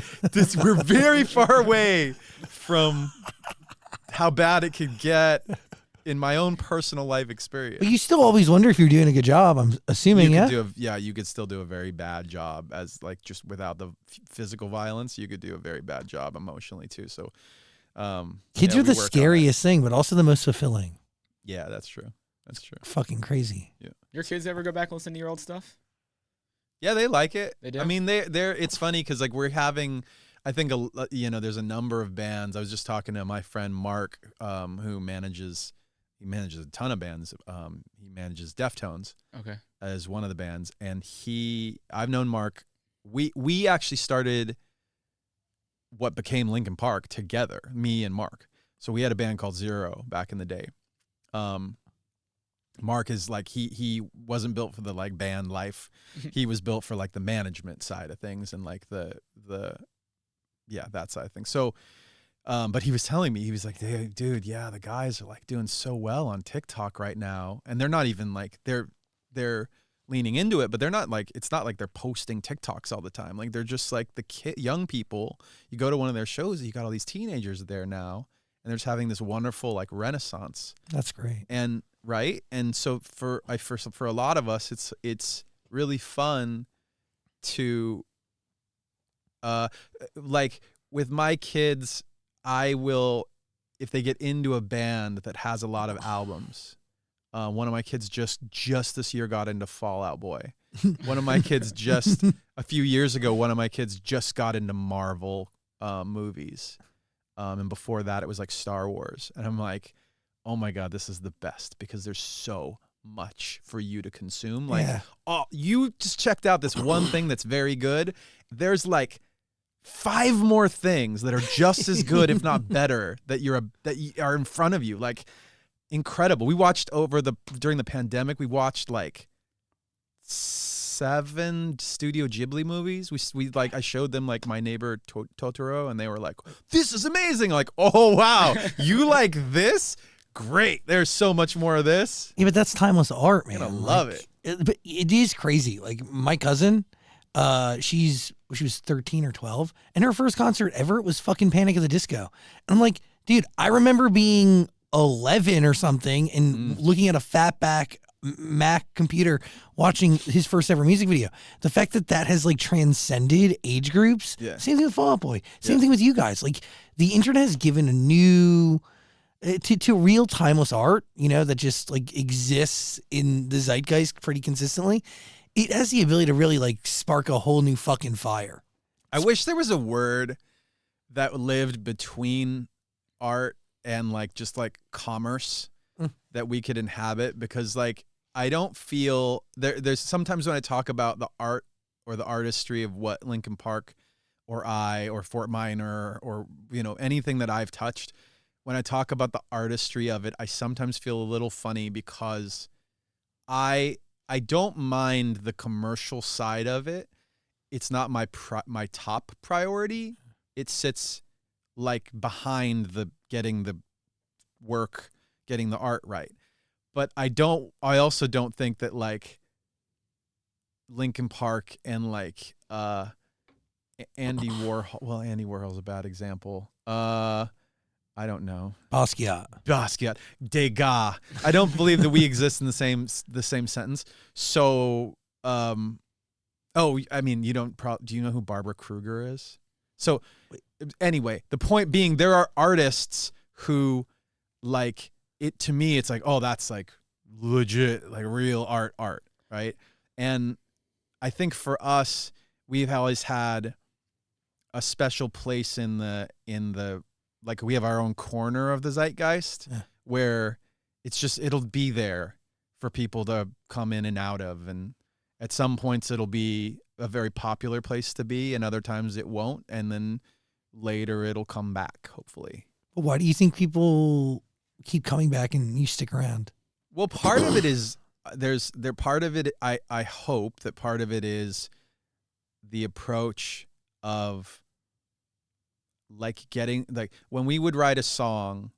we're very far away from how bad it could get in my own personal life experience. But you still always wonder if you're doing a good job, I'm assuming, you could still do a very bad job, as like, just without the physical violence, you could do a very bad job emotionally too. So kids are the scariest thing, but also the most fulfilling. Yeah, that's true. That's true. Fucking crazy. Yeah. Your kids ever go back and listen to your old stuff? Yeah, they like it. They do? I mean, they're it's funny because, like, we're having, I think, there's a number of bands. I was just talking to my friend Mark, who manages a ton of bands. He manages Deftones. Okay. As one of the bands, and I've known Mark. We actually started what became Linkin Park together, me and Mark. So we had a band called Zero back in the day. Mark is like, he wasn't built for the like band life. He was built for like the management side of things and like the that side of things. So, but he was telling me, he was like, hey, dude, yeah, the guys are like doing so well on TikTok right now, and they're not even like they're leaning into it, but they're not like, it's not like they're posting TikToks all the time. Like, they're just like the young people. You go to one of their shows, you got all these teenagers there now, and they're just having this wonderful like renaissance. That's great. And right. And so for a lot of us, it's really fun to, like with my kids, I will, if they get into a band that has a lot of albums, one of my kids just this year got into Fall Out Boy. One of my kids just a few years ago, one of my kids just got into Marvel movies. And before that, it was like Star Wars. And I'm like, oh my God, this is the best because there's so much for you to consume. Like, oh, you just checked out this one thing that's very good. There's like 5 more things that are just as good, if not better, that are in front of you. Like, incredible. We watched during the pandemic, we watched like 7 Studio Ghibli movies. We like, I showed them like My Neighbor Totoro, and they were like, this is amazing. Like, oh wow, you like this? Great. There's so much more of this. Yeah, but that's timeless art, man. I love it. But it is crazy. Like, my cousin, she was 13 or 12, and her first concert ever was fucking Panic at the Disco. And I'm like, dude, I remember being 11 or something and looking at a fatback Mac computer watching his first ever music video. The fact that has like transcended age groups. Yeah. Same thing with Fall Out Boy. Same thing with you guys. Like, the internet has given a new to real timeless art, that just like exists in the zeitgeist pretty consistently. It has the ability to really like spark a whole new fucking fire. I wish there was a word that lived between art and like just like commerce that we could inhabit, because like I don't feel there's sometimes when I talk about the art or the artistry of what Linkin Park or Fort Minor or, anything that I've touched, when I talk about the artistry of it, I sometimes feel a little funny because I don't mind the commercial side of it. It's not my top priority. It sits like behind the getting the work, getting the art right. But I also don't think that like Linkin Park and like Andy Warhol. Well, Andy Warhol's a bad example. I don't know. Basquiat. Degas. I don't believe that we exist in the same sentence. So, I mean, you don't. Do you know who Barbara Kruger is? So, anyway, the point being, there are artists who, like it. To me, it's like, oh, that's like legit, like real art, right? And I think for us, we've always had a special place in the like we have our own corner of the zeitgeist where it'll be there for people to come in and out of. And at some points it'll be a very popular place to be, and other times it won't. And then later it'll come back, hopefully. But why do you think people keep coming back and you stick around? Well, part of it is part of it. I hope that part of it is the approach of like getting, like when we would write a song,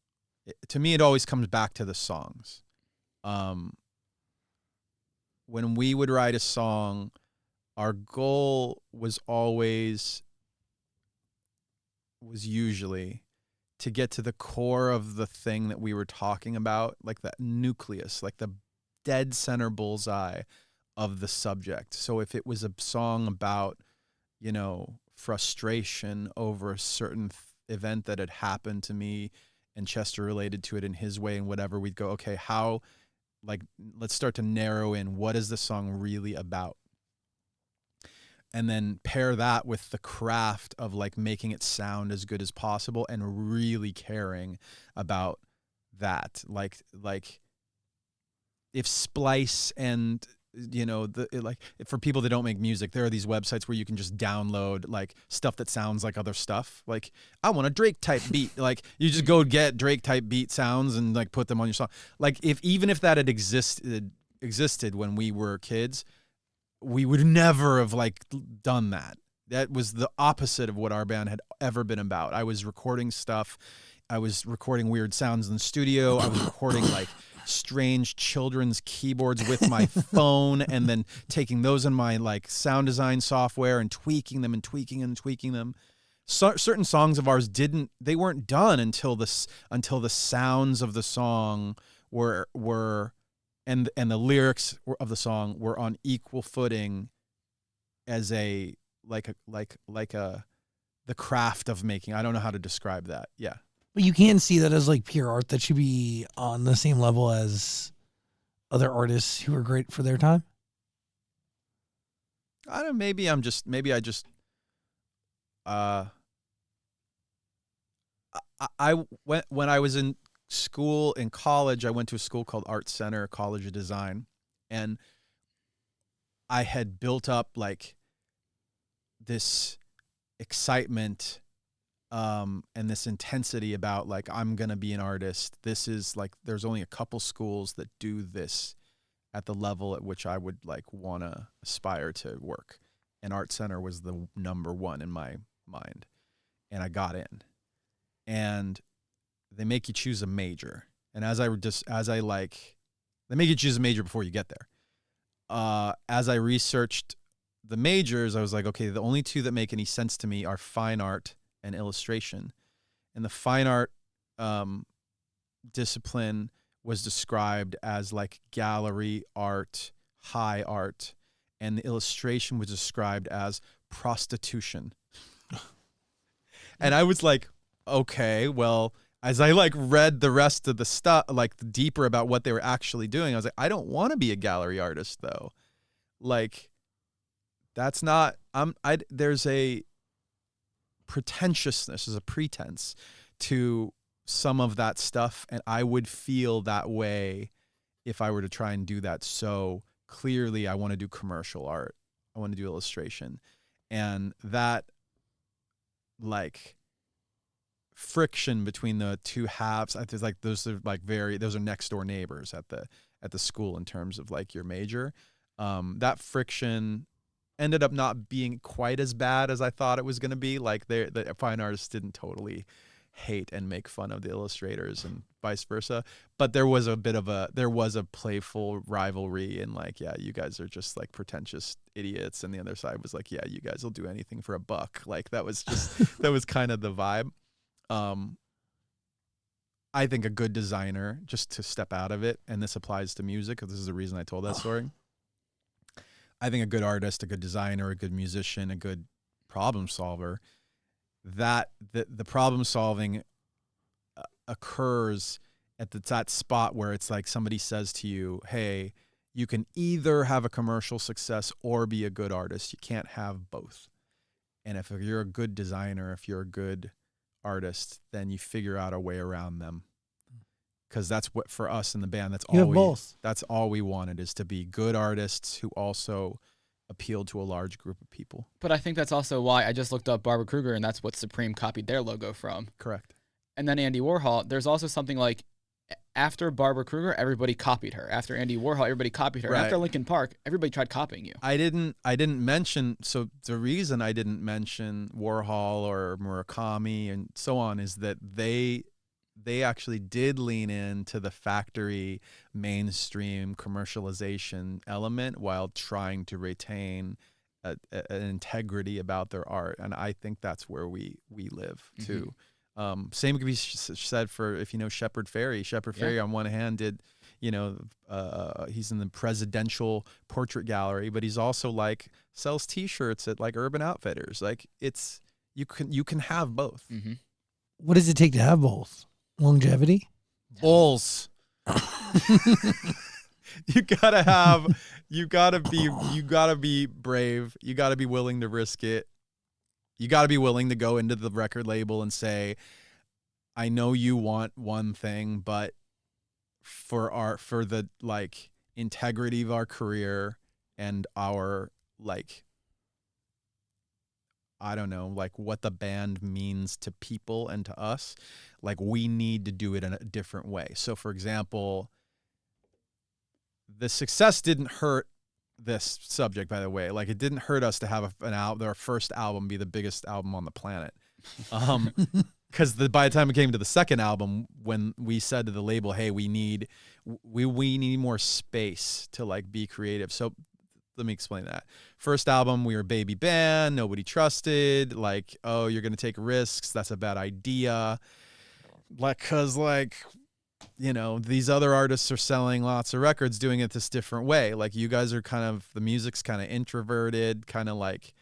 to me, it always comes back to the songs. When we would write a song, our goal was usually to get to the core of the thing that we were talking about, like that nucleus, like the dead center bullseye of the subject. So if it was a song about, frustration over a certain event that had happened to me and Chester related to it in his way and whatever, we'd go, okay, how, like, let's start to narrow in what is the song really about? And then pair that with the craft of like making it sound as good as possible and really caring about that. Like if Splice and for people that don't make music, there are these websites where you can just download like stuff that sounds like other stuff. Like, I want a Drake type beat. Like, you just go get Drake type beat sounds and like put them on your song. Like, even if that had existed when we were kids, we would never have like done that. That was the opposite of what our band had ever been about. I was recording stuff. I was recording weird sounds in the studio. I was recording like strange children's keyboards with my phone and then taking those in my like sound design software and tweaking them and tweaking and tweaking them. Certain songs of ours they weren't done until the sounds of the song were and the lyrics of the song were on equal footing as the craft of making. I don't know how to describe that. Yeah. But you can see that as like pure art that should be on the same level as other artists who are great for their time. I don't know. When I was in school, in college, I went to a school called Art Center College of Design, and I had built up like this excitement and this intensity about like, I'm going to be an artist. This is like, there's only a couple schools that do this at the level at which I would like want to aspire to work. And Art Center was the number one in my mind. And I got in, and they make you choose a major. And they make you choose a major before you get there. As I researched the majors, I was like, okay, the only two that make any sense to me are fine art and illustration. And the fine art discipline was described as like gallery art, high art, and the illustration was described as prostitution. And I was like, okay, well, as I like read the rest of the stuff, like deeper about what they were actually doing, I was like, I don't want to be a gallery artist though. Like, that's not, there's a pretentiousness, as a pretense to some of that stuff, and I would feel that way if I were to try and do that so clearly. I want to do commercial art. I want to do illustration. And that like friction between the two halves, I think like those are next door neighbors at the school in terms of like your major. That friction ended up not being quite as bad as I thought it was going to be. Like the fine artists didn't totally hate and make fun of the illustrators and vice versa, but there was a playful rivalry and like, yeah, you guys are just like pretentious idiots, and the other side was like, yeah, you guys will do anything for a buck. Like that was just that was kind of the vibe. I think a good designer, just to step out of it, and this applies to music because this is the reason I told that story, I think a good artist, a good designer, a good musician, a good problem solver, that the problem solving occurs at that spot where it's like somebody says to you, hey, you can either have a commercial success or be a good artist. You can't have both. And if you're a good designer, if you're a good artist, then you figure out a way around them. Because that's what, for us in the band, that's all we wanted, is to be good artists who also appealed to a large group of people. But I think that's also why I just looked up Barbara Kruger, and that's what Supreme copied their logo from. Correct. And then Andy Warhol, there's also something like, after Barbara Kruger, everybody copied her. After Andy Warhol, everybody copied her. Right. After Linkin Park, everybody tried copying you. I didn't mention, so the reason I didn't mention Warhol or Murakami and so on is that they actually did lean into the factory mainstream commercialization element while trying to retain an integrity about their art. And I think that's where we live too. Same could be said for, if you know Shepard Fairey. Shepard Fairey on one hand did, he's in the presidential portrait gallery, but he's also like sells T-shirts at like Urban Outfitters. Like it's, you can have both. What does it take to have both? Longevity? Bulls. You gotta be brave. You gotta be willing to risk it. You gotta be willing to go into the record label and say, I know you want one thing, but for the like integrity of our career and our like, I don't know, like what the band means to people and to us, like we need to do it in a different way. So for example, the success didn't hurt this subject, by the way. Like it didn't hurt us to have our first album be the biggest album on the planet. Because by the time it came to the second album, when we said to the label, hey, we need more space to like be creative. So let me explain that. First album, we were a baby band. Nobody trusted. Like, oh, you're going to take risks. That's a bad idea. Like, because, like, these other artists are selling lots of records doing it this different way. Like, you guys are the music's kind of introverted, kind of like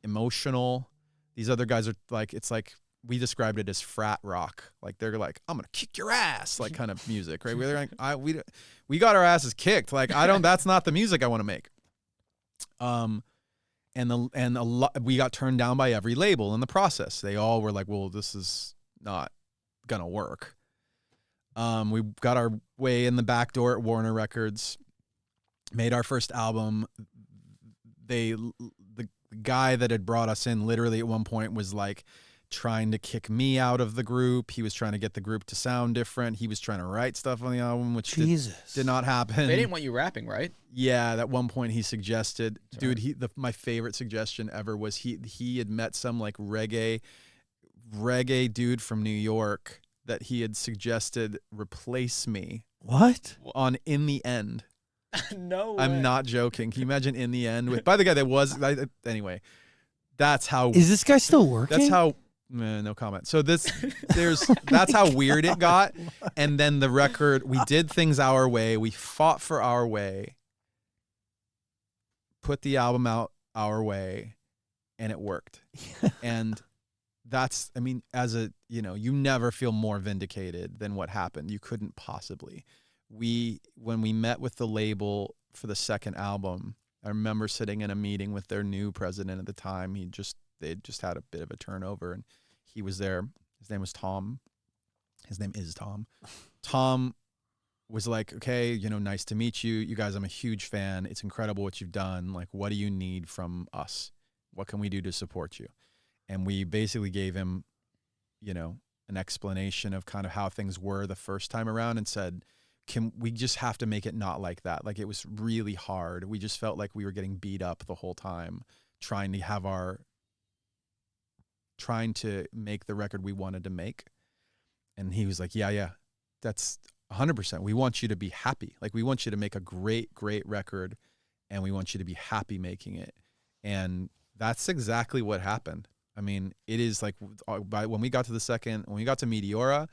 emotional. These other guys are like, it's like, we described it as frat rock. Like, they're like, I'm going to kick your ass, like kind of music, right? We're like, we got our asses kicked. Like, that's not the music I want to make. We got turned down by every label in the process. They all were like, well, this is not gonna work. We got our way in the back door at Warner Records, made our first album. The guy that had brought us in literally at one point was like trying to kick me out of the group. He was trying to get the group to sound different. He was trying to write stuff on the album, which did not happen. They didn't want you rapping, right? Yeah, at one point he suggested, my favorite suggestion ever was he had met some like reggae dude from New York that he had suggested replace me. What? On In the End. No way. I'm not joking. Can you imagine In the End by the guy that was anyway? That's how. Is this guy still working? That's how. No comment. So that's how weird it got. And then the record, we did things our way. We fought for our way, put the album out our way, and it worked. And that's, you never feel more vindicated than what happened. You couldn't possibly. When we met with the label for the second album, I remember sitting in a meeting with their new president at the time. They just had a bit of a turnover, and he was there. His name was Tom. His name is Tom. Tom was like, okay, you know, nice to meet you. You guys, I'm a huge fan. It's incredible what you've done. Like, what do you need from us? What can we do to support you? And we basically gave him, you know, an explanation of kind of how things were the first time around and said, we just have to make it not like that. Like, it was really hard. We just felt like we were getting beat up the whole time trying to make the record we wanted to make. And he was like, yeah, that's 100%. We want you to be happy. Like, we want you to make a great, great record, and we want you to be happy making it. And that's exactly what happened. I mean, it is like when we got to Meteora,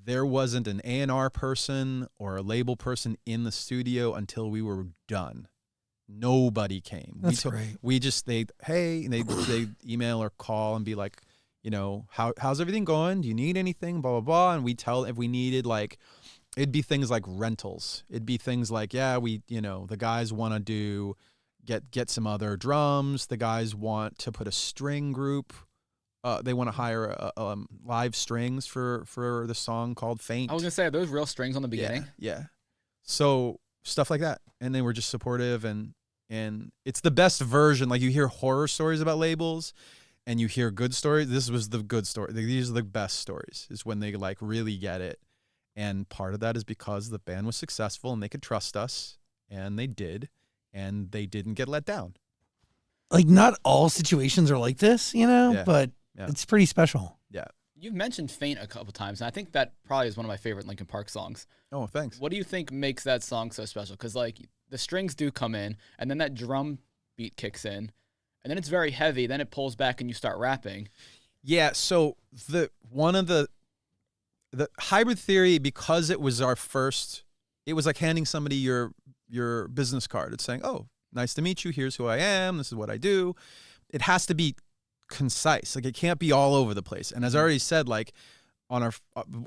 there wasn't an A&R person or a label person in the studio until we were done. Nobody came. That's great. They'd email or call and be like, you know, how's everything going? Do you need anything? Blah, blah, blah. And we tell if we needed, like, it'd be things like rentals. It'd be things like, the guys want to get some other drums. The guys want to put a string group. They want to hire live strings for the song called Faint. I was going to say, are those real strings on the beginning? Yeah. So stuff like that. And they were just supportive, and it's the best version. Like, you hear horror stories about labels and you hear good stories. This was the good story. These are the best stories, is when they like really get it. And part of that is because the band was successful and they could trust us, and they did, and they didn't get let down. Like, not all situations are like this, you know, but it's pretty special. Yeah. You've mentioned Faint a couple times, and I think that probably is one of my favorite Linkin Park songs. Oh, thanks. What do you think makes that song so special? Because, like, the strings do come in, and then that drum beat kicks in, and then it's very heavy, then it pulls back and you start rapping. Yeah, so the Hybrid Theory, because it was our first, it was like handing somebody your business card. It's saying, oh, nice to meet you, here's who I am, this is what I do. It has to be concise. Like, it can't be all over the place. And as I already said, like, on our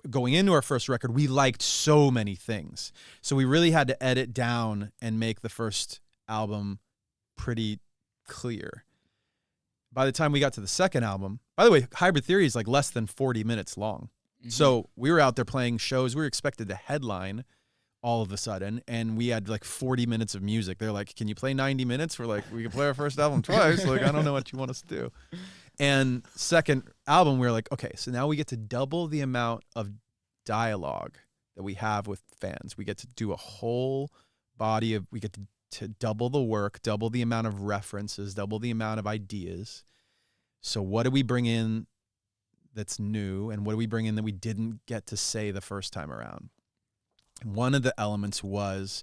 going into our first record, we liked so many things, so we really had to edit down and make the first album pretty clear. By the time we got to the second album, by the way, Hybrid Theory is like less than 40 minutes long. Mm-hmm. So we were out there playing shows. We were expected to headline all of a sudden, and we had like 40 minutes of music. They're like, can you play 90 minutes? We're like, we can play our first album twice. Like, I don't know what you want us to do. And second album, we were like, okay, so now we get to double the amount of dialogue that we have with fans. We get to do a whole body of, we get to double the work, double the amount of references, double the amount of ideas. So what do we bring in that's new, and what do we bring in that we didn't get to say the first time around? And one of the elements was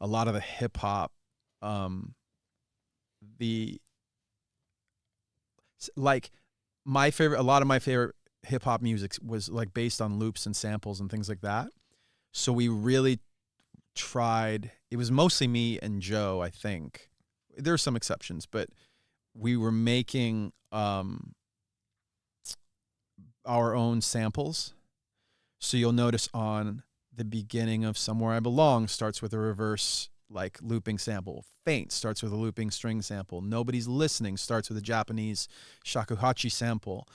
a lot of the hip hop, a lot of my favorite hip hop music was like based on loops and samples and things like that. So we really tried, it was mostly me and Joe, I think. There are some exceptions, but we were making our own samples. So you'll notice on the beginning of Somewhere I Belong starts with a reverse, like, looping sample. Faint starts with a looping string sample. Nobody's Listening starts with a Japanese shakuhachi sample.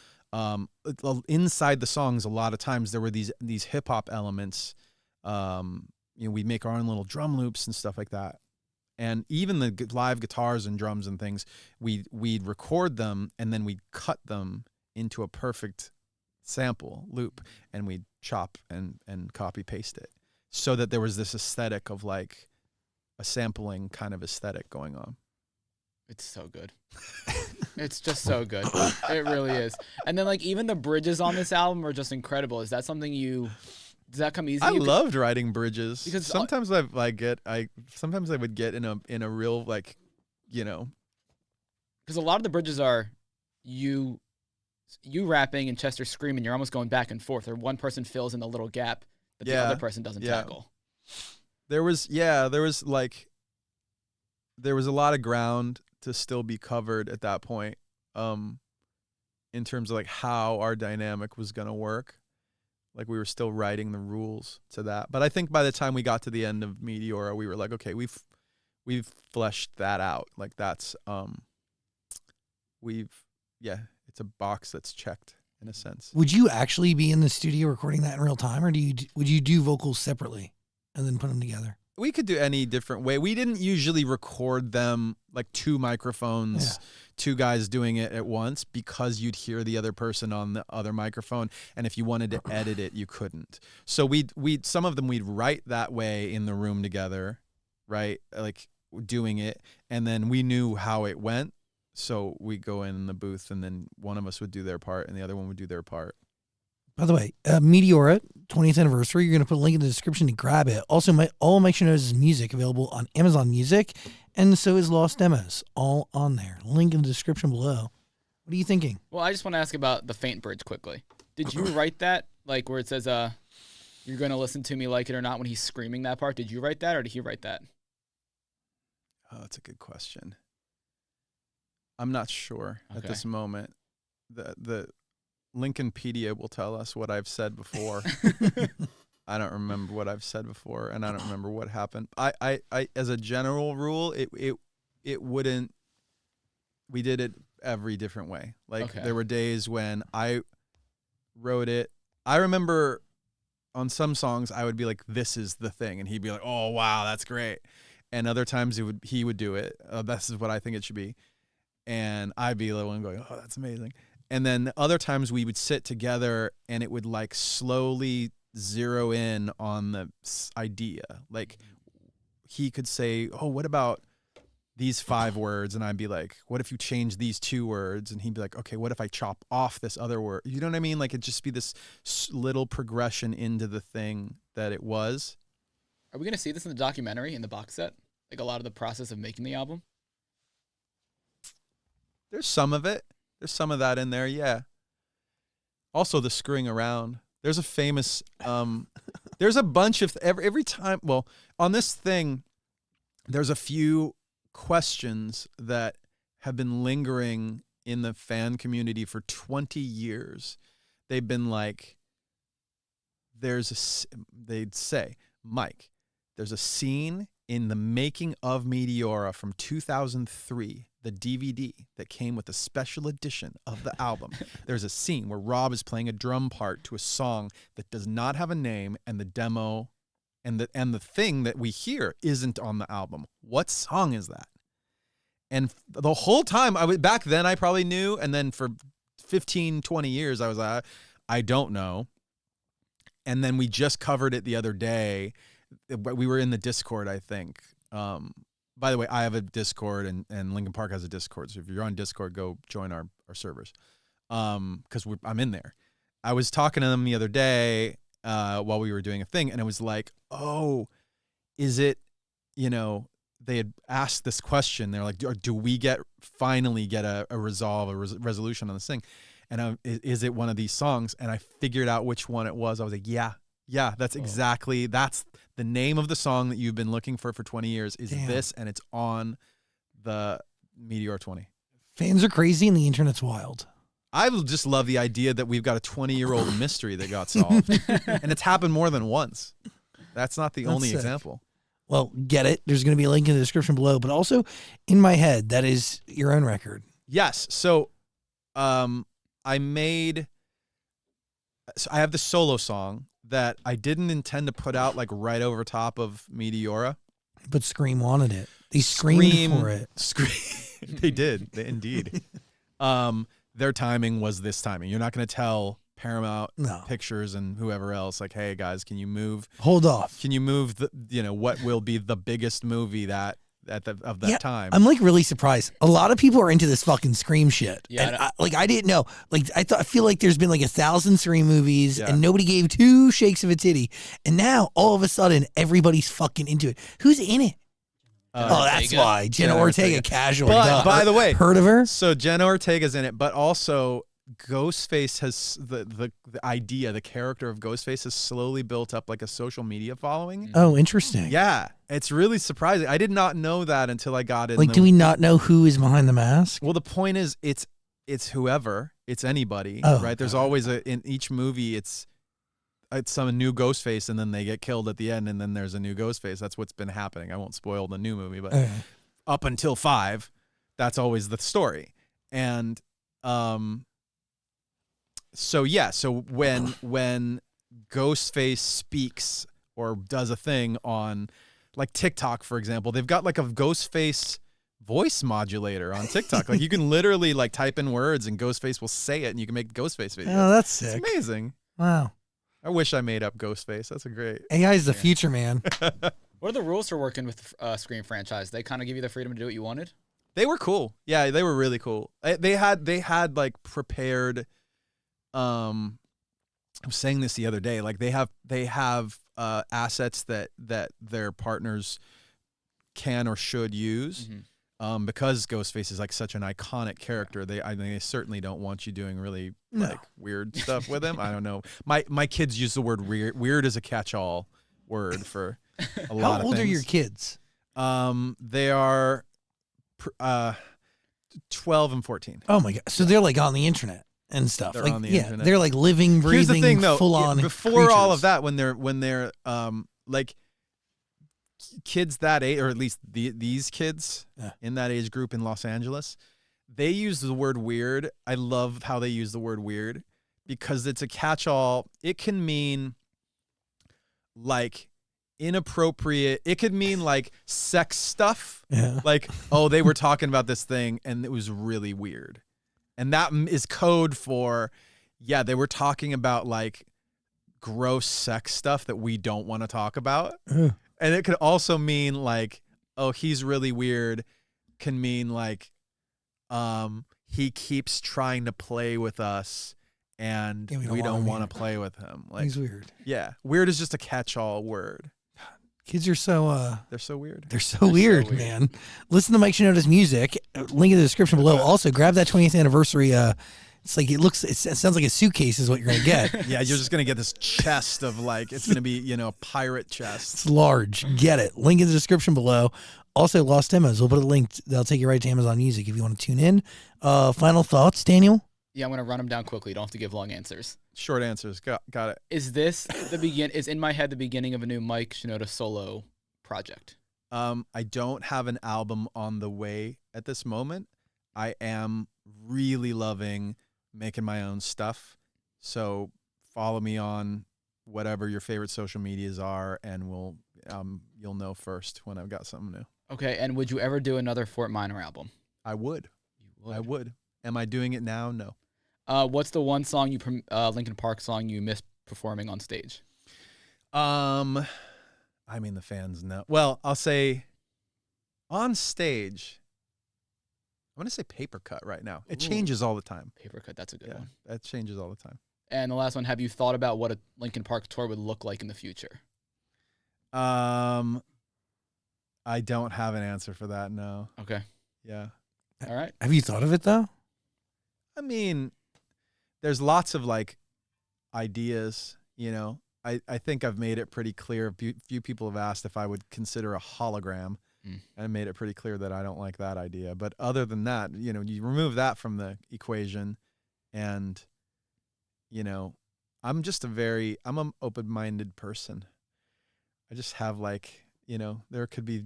Inside the songs, a lot of times there were these hip hop elements. We'd make our own little drum loops and stuff like that. And even the live guitars and drums and things, we'd record them, and then we'd cut them into a perfect sample loop, and we'd chop and copy paste it, so that there was this aesthetic of like a sampling kind of aesthetic going on. It's so good. It's just so good. It really is. And then, like, even the bridges on this album are just incredible. Is that something does that come easy? I loved writing bridges, because sometimes I would get in a real, like, because a lot of the bridges are you rapping and Chester screaming. You're almost going back and forth, or one person fills in the little gap that the other person doesn't tackle. There was a lot of ground to still be covered at that point, in terms of like how our dynamic was going to work. Like, we were still writing the rules to that. But I think by the time we got to the end of Meteora, we were like, okay, we've fleshed that out. Like, that's it's a box that's checked, in a sense. Would you actually be in the studio recording that in real time, or would you do vocals separately and then put them together? We could do any different way. We didn't usually record them like two microphones, two guys doing it at once, because you'd hear the other person on the other microphone. And if you wanted to edit it, you couldn't. So we'd some of them we'd write that way in the room together, right? Like doing it. And then we knew how it went. So we go in the booth, and then one of us would do their part and the other one would do their part. By the way, Meteora 20th anniversary. You're going to put a link in the description to grab it. Also, all Mike Shinoda's music available on Amazon Music, and so is Lost Demos, all on there. Link in the description below. What are you thinking? Well, I just want to ask about the faint bridge quickly. Did you write that, like where it says, "You're going to listen to me like it or not" when he's screaming that part? Did you write that, or did he write that? Oh, that's a good question. I'm not sure at this moment. The Linkinpedia will tell us what I've said before. I don't remember what I've said before, and I don't remember what happened. I as a general rule, it wouldn't. We did it every different way. Like there were days when I wrote it. I remember on some songs I would be like, "This is the thing," and he'd be like, "Oh wow, that's great." And other times he would do it. This is what I think it should be, and I'd be the one going, "Oh, that's amazing." And then other times we would sit together and it would like slowly zero in on the idea. Like he could say, "Oh, what about these 5 words?" And I'd be like, "What if you change these 2 words?" And he'd be like, "Okay, what if I chop off this other word?" You know what I mean? Like it'd just be this little progression into the thing that it was. Are we going to see this in the documentary, in the box set? Like a lot of the process of making the album? There's some of it. There's some of that in there, yeah. Also, the screwing around. There's a famous, there's a bunch of, every time, well, on this thing, there's a few questions that have been lingering in the fan community for 20 years. They've been like, they'd say, "Mike, there's a scene in the making of Meteora from 2003, the DVD that came with a special edition of the album. There's a scene where Rob is playing a drum part to a song that does not have a name, and the demo and the thing that we hear isn't on the album. What song is that?" And the whole time back then I probably knew, and then for 15, 20 years I was like, I don't know. And then we just covered it the other day. We were in the Discord, I think. By the way, I have a Discord, and Linkin Park has a Discord. So if you're on Discord, go join our servers, because I'm in there. I was talking to them the other day while we were doing a thing, and it was like, "Oh, is it?" They had asked this question. They're like, "Do we finally get a resolution on this thing?" And is it one of these songs? And I figured out which one it was. I was like, yeah, that's exactly, that's the name of the song that you've been looking for 20 years is this, and it's on the Meteor 20. Fans are crazy and the internet's wild. I just love the idea that we've got a 20-year-old mystery that got solved. And it's happened more than once. That's not the only example. Well, get it. There's going to be a link in the description below, but also in my head, that is your own record. Yes. So, I have the solo song that I didn't intend to put out like right over top of Meteora. But Scream wanted it. They screamed for it. They did. Indeed. Their timing was this timing. You're not going to tell Paramount Pictures and whoever else, like, "Hey guys, can you move? Hold off. Can you move what will be the biggest movie that time?" I'm like really surprised. A lot of people are into this fucking Scream shit. Yeah, and I didn't know. Like I feel like there's been like 1,000 Scream movies and nobody gave 2 shakes of a titty. And now all of a sudden everybody's fucking into it. Who's in it? That's why. Jenna Ortega, casual. But by the way, heard of her? So Jenna Ortega's in it, but also Ghostface has the idea, the character of Ghostface has slowly built up like a social media following. Oh, interesting. Yeah, it's really surprising. I did not know that until I got it. Like, do we not know who is behind the mask? Well, the point is, it's whoever, it's anybody, right? There's always in each movie, it's some new Ghostface, and then they get killed at the end, and then there's a new Ghostface. That's what's been happening. I won't spoil the new movie, but up until 5, that's always the story. And So when Ghostface speaks or does a thing on like TikTok, for example, they've got like a Ghostface voice modulator on TikTok. Like you can literally like type in words and Ghostface will say it and you can make Ghostface videos. Oh, that's sick. It's amazing. Wow. I wish I made up Ghostface. That's a great. AI is the future, man. What are the rules for working with Scream franchise? They kind of give you the freedom to do what you wanted? They were cool. Yeah, they were really cool. They had like prepared. I was saying this the other day. Like they have assets that their partners can or should use. Mm-hmm. Because Ghostface is like such an iconic character, they certainly don't want you doing really like weird stuff with him. I don't know. My kids use the word weird. Weird is a catch-all word for a lot of things. How old are your kids? They are 12 and 14. Oh my god! So they're like on the internet and stuff. They're like, on the yeah, internet. they're like living, breathing, Here's the thing, though. full on. Before all of that, when they're like kids that age, or at least these kids in that age group in Los Angeles, they use the word weird. I love how they use the word weird because it's a catch-all. It can mean like inappropriate. It could mean like sex stuff. Yeah. Like, oh, they were talking about this thing and it was really weird. And that is code for, yeah, they were talking about like gross sex stuff that we don't want to talk about. And it could also mean like, oh, he's really weird. Can mean like, he keeps trying to play with us and we don't want to play with him. Like, he's weird. Yeah. Weird is just a catch-all word. Kids are so they're so weird. They're so weird, man. Listen to Mike Shinoda's music. Link in the description below. Also, grab that 20th anniversary. It's like it sounds like a suitcase is what you're gonna get. Yeah, you're just gonna get this chest of like it's gonna be a pirate chest. It's large. Get it. Link in the description below. Also, Lost Demos. We'll put a link. That'll take you right to Amazon Music if you want to tune in. Final thoughts, Daniel? Yeah, I'm gonna run them down quickly. You don't have to give long answers. Short answers. Got it. Is this is in my head the beginning of a new Mike Shinoda solo project? I don't have an album on the way at this moment. I am really loving making my own stuff. So follow me on whatever your favorite social medias are, and you'll know first when I've got something new. Okay, and would you ever do another Fort Minor album? I would. I would. Am I doing it now? No. What's the one song Linkin Park song you miss performing on stage? I mean, the fans know. Well, I'll say on stage, I'm going to say Paper Cut right now. It changes all the time. Paper Cut, that's a good one. That changes all the time. And the last one, have you thought about what a Linkin Park tour would look like in the future? I don't have an answer for that, no. Okay. Yeah. All right. Have you thought of it, though? I mean, there's lots of, like, ideas, I think I've made it pretty clear. Few people have asked if I would consider a hologram. I made it pretty clear that I don't like that idea. But other than that, you remove that from the equation and, I'm an open-minded person. I just have there could be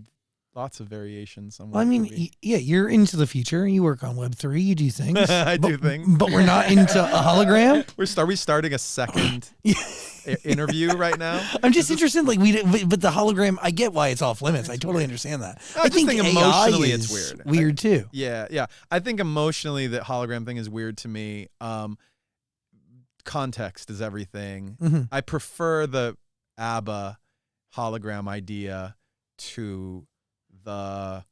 lots of variations. Well, I mean, yeah, you're into the future. You work on Web3. You do things. I do things. But we're not into a hologram. Are we starting a second interview right now? I'm just interested. But the hologram, I get why it's off limits. I totally understand that. I think emotionally it's weird. Weird too. Yeah. I think emotionally the hologram thing is weird to me. Context is everything. Mm-hmm. I prefer the ABBA hologram idea to the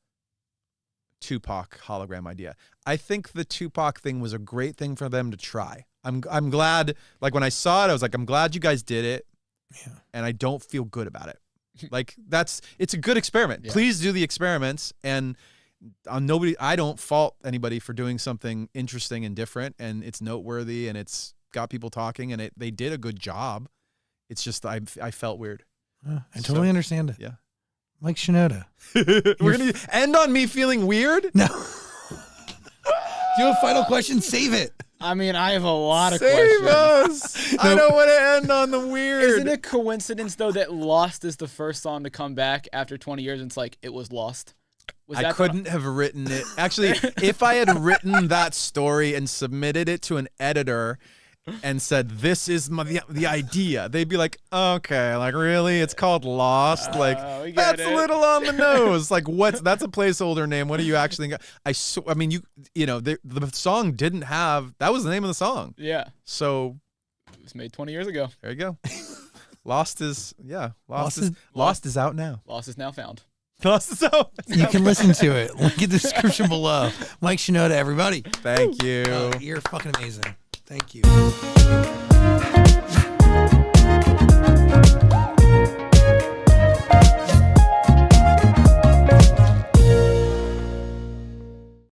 Tupac hologram idea. I think the Tupac thing was a great thing for them to try. I'm glad, like when I saw it, I was like, I'm glad you guys did it. Yeah. And I don't feel good about it. Like it's a good experiment. Yeah. Please do the experiments. And I don't fault anybody for doing something interesting and different, and it's noteworthy and it's got people talking, and they did a good job. It's just, I felt weird. I totally understand it. Yeah. Mike Shinoda. We're going to end on me feeling weird? No. Do you have a final question? Save it. I mean, I have a lot of questions. Save us. No. I don't want to end on the weird. Isn't it coincidence, though, that Lost is the first song to come back after 20 years and it's like, it was Lost? I couldn't have written it. Actually, if I had written that story and submitted it to an editor and said, "This is the idea," they'd be like, "Okay, like really? It's called Lost. Like that's a little on the nose. Like that's a placeholder name. What do you actually think?" I mean, you know, the song didn't have that was the name of the song. Yeah. So it was made 20 years ago. there you go. Lost is out now. Lost is now found. Lost is out. You can listen to it. Link in the description below. Mike Shinoda, everybody. Thank you. You're fucking amazing. Thank you.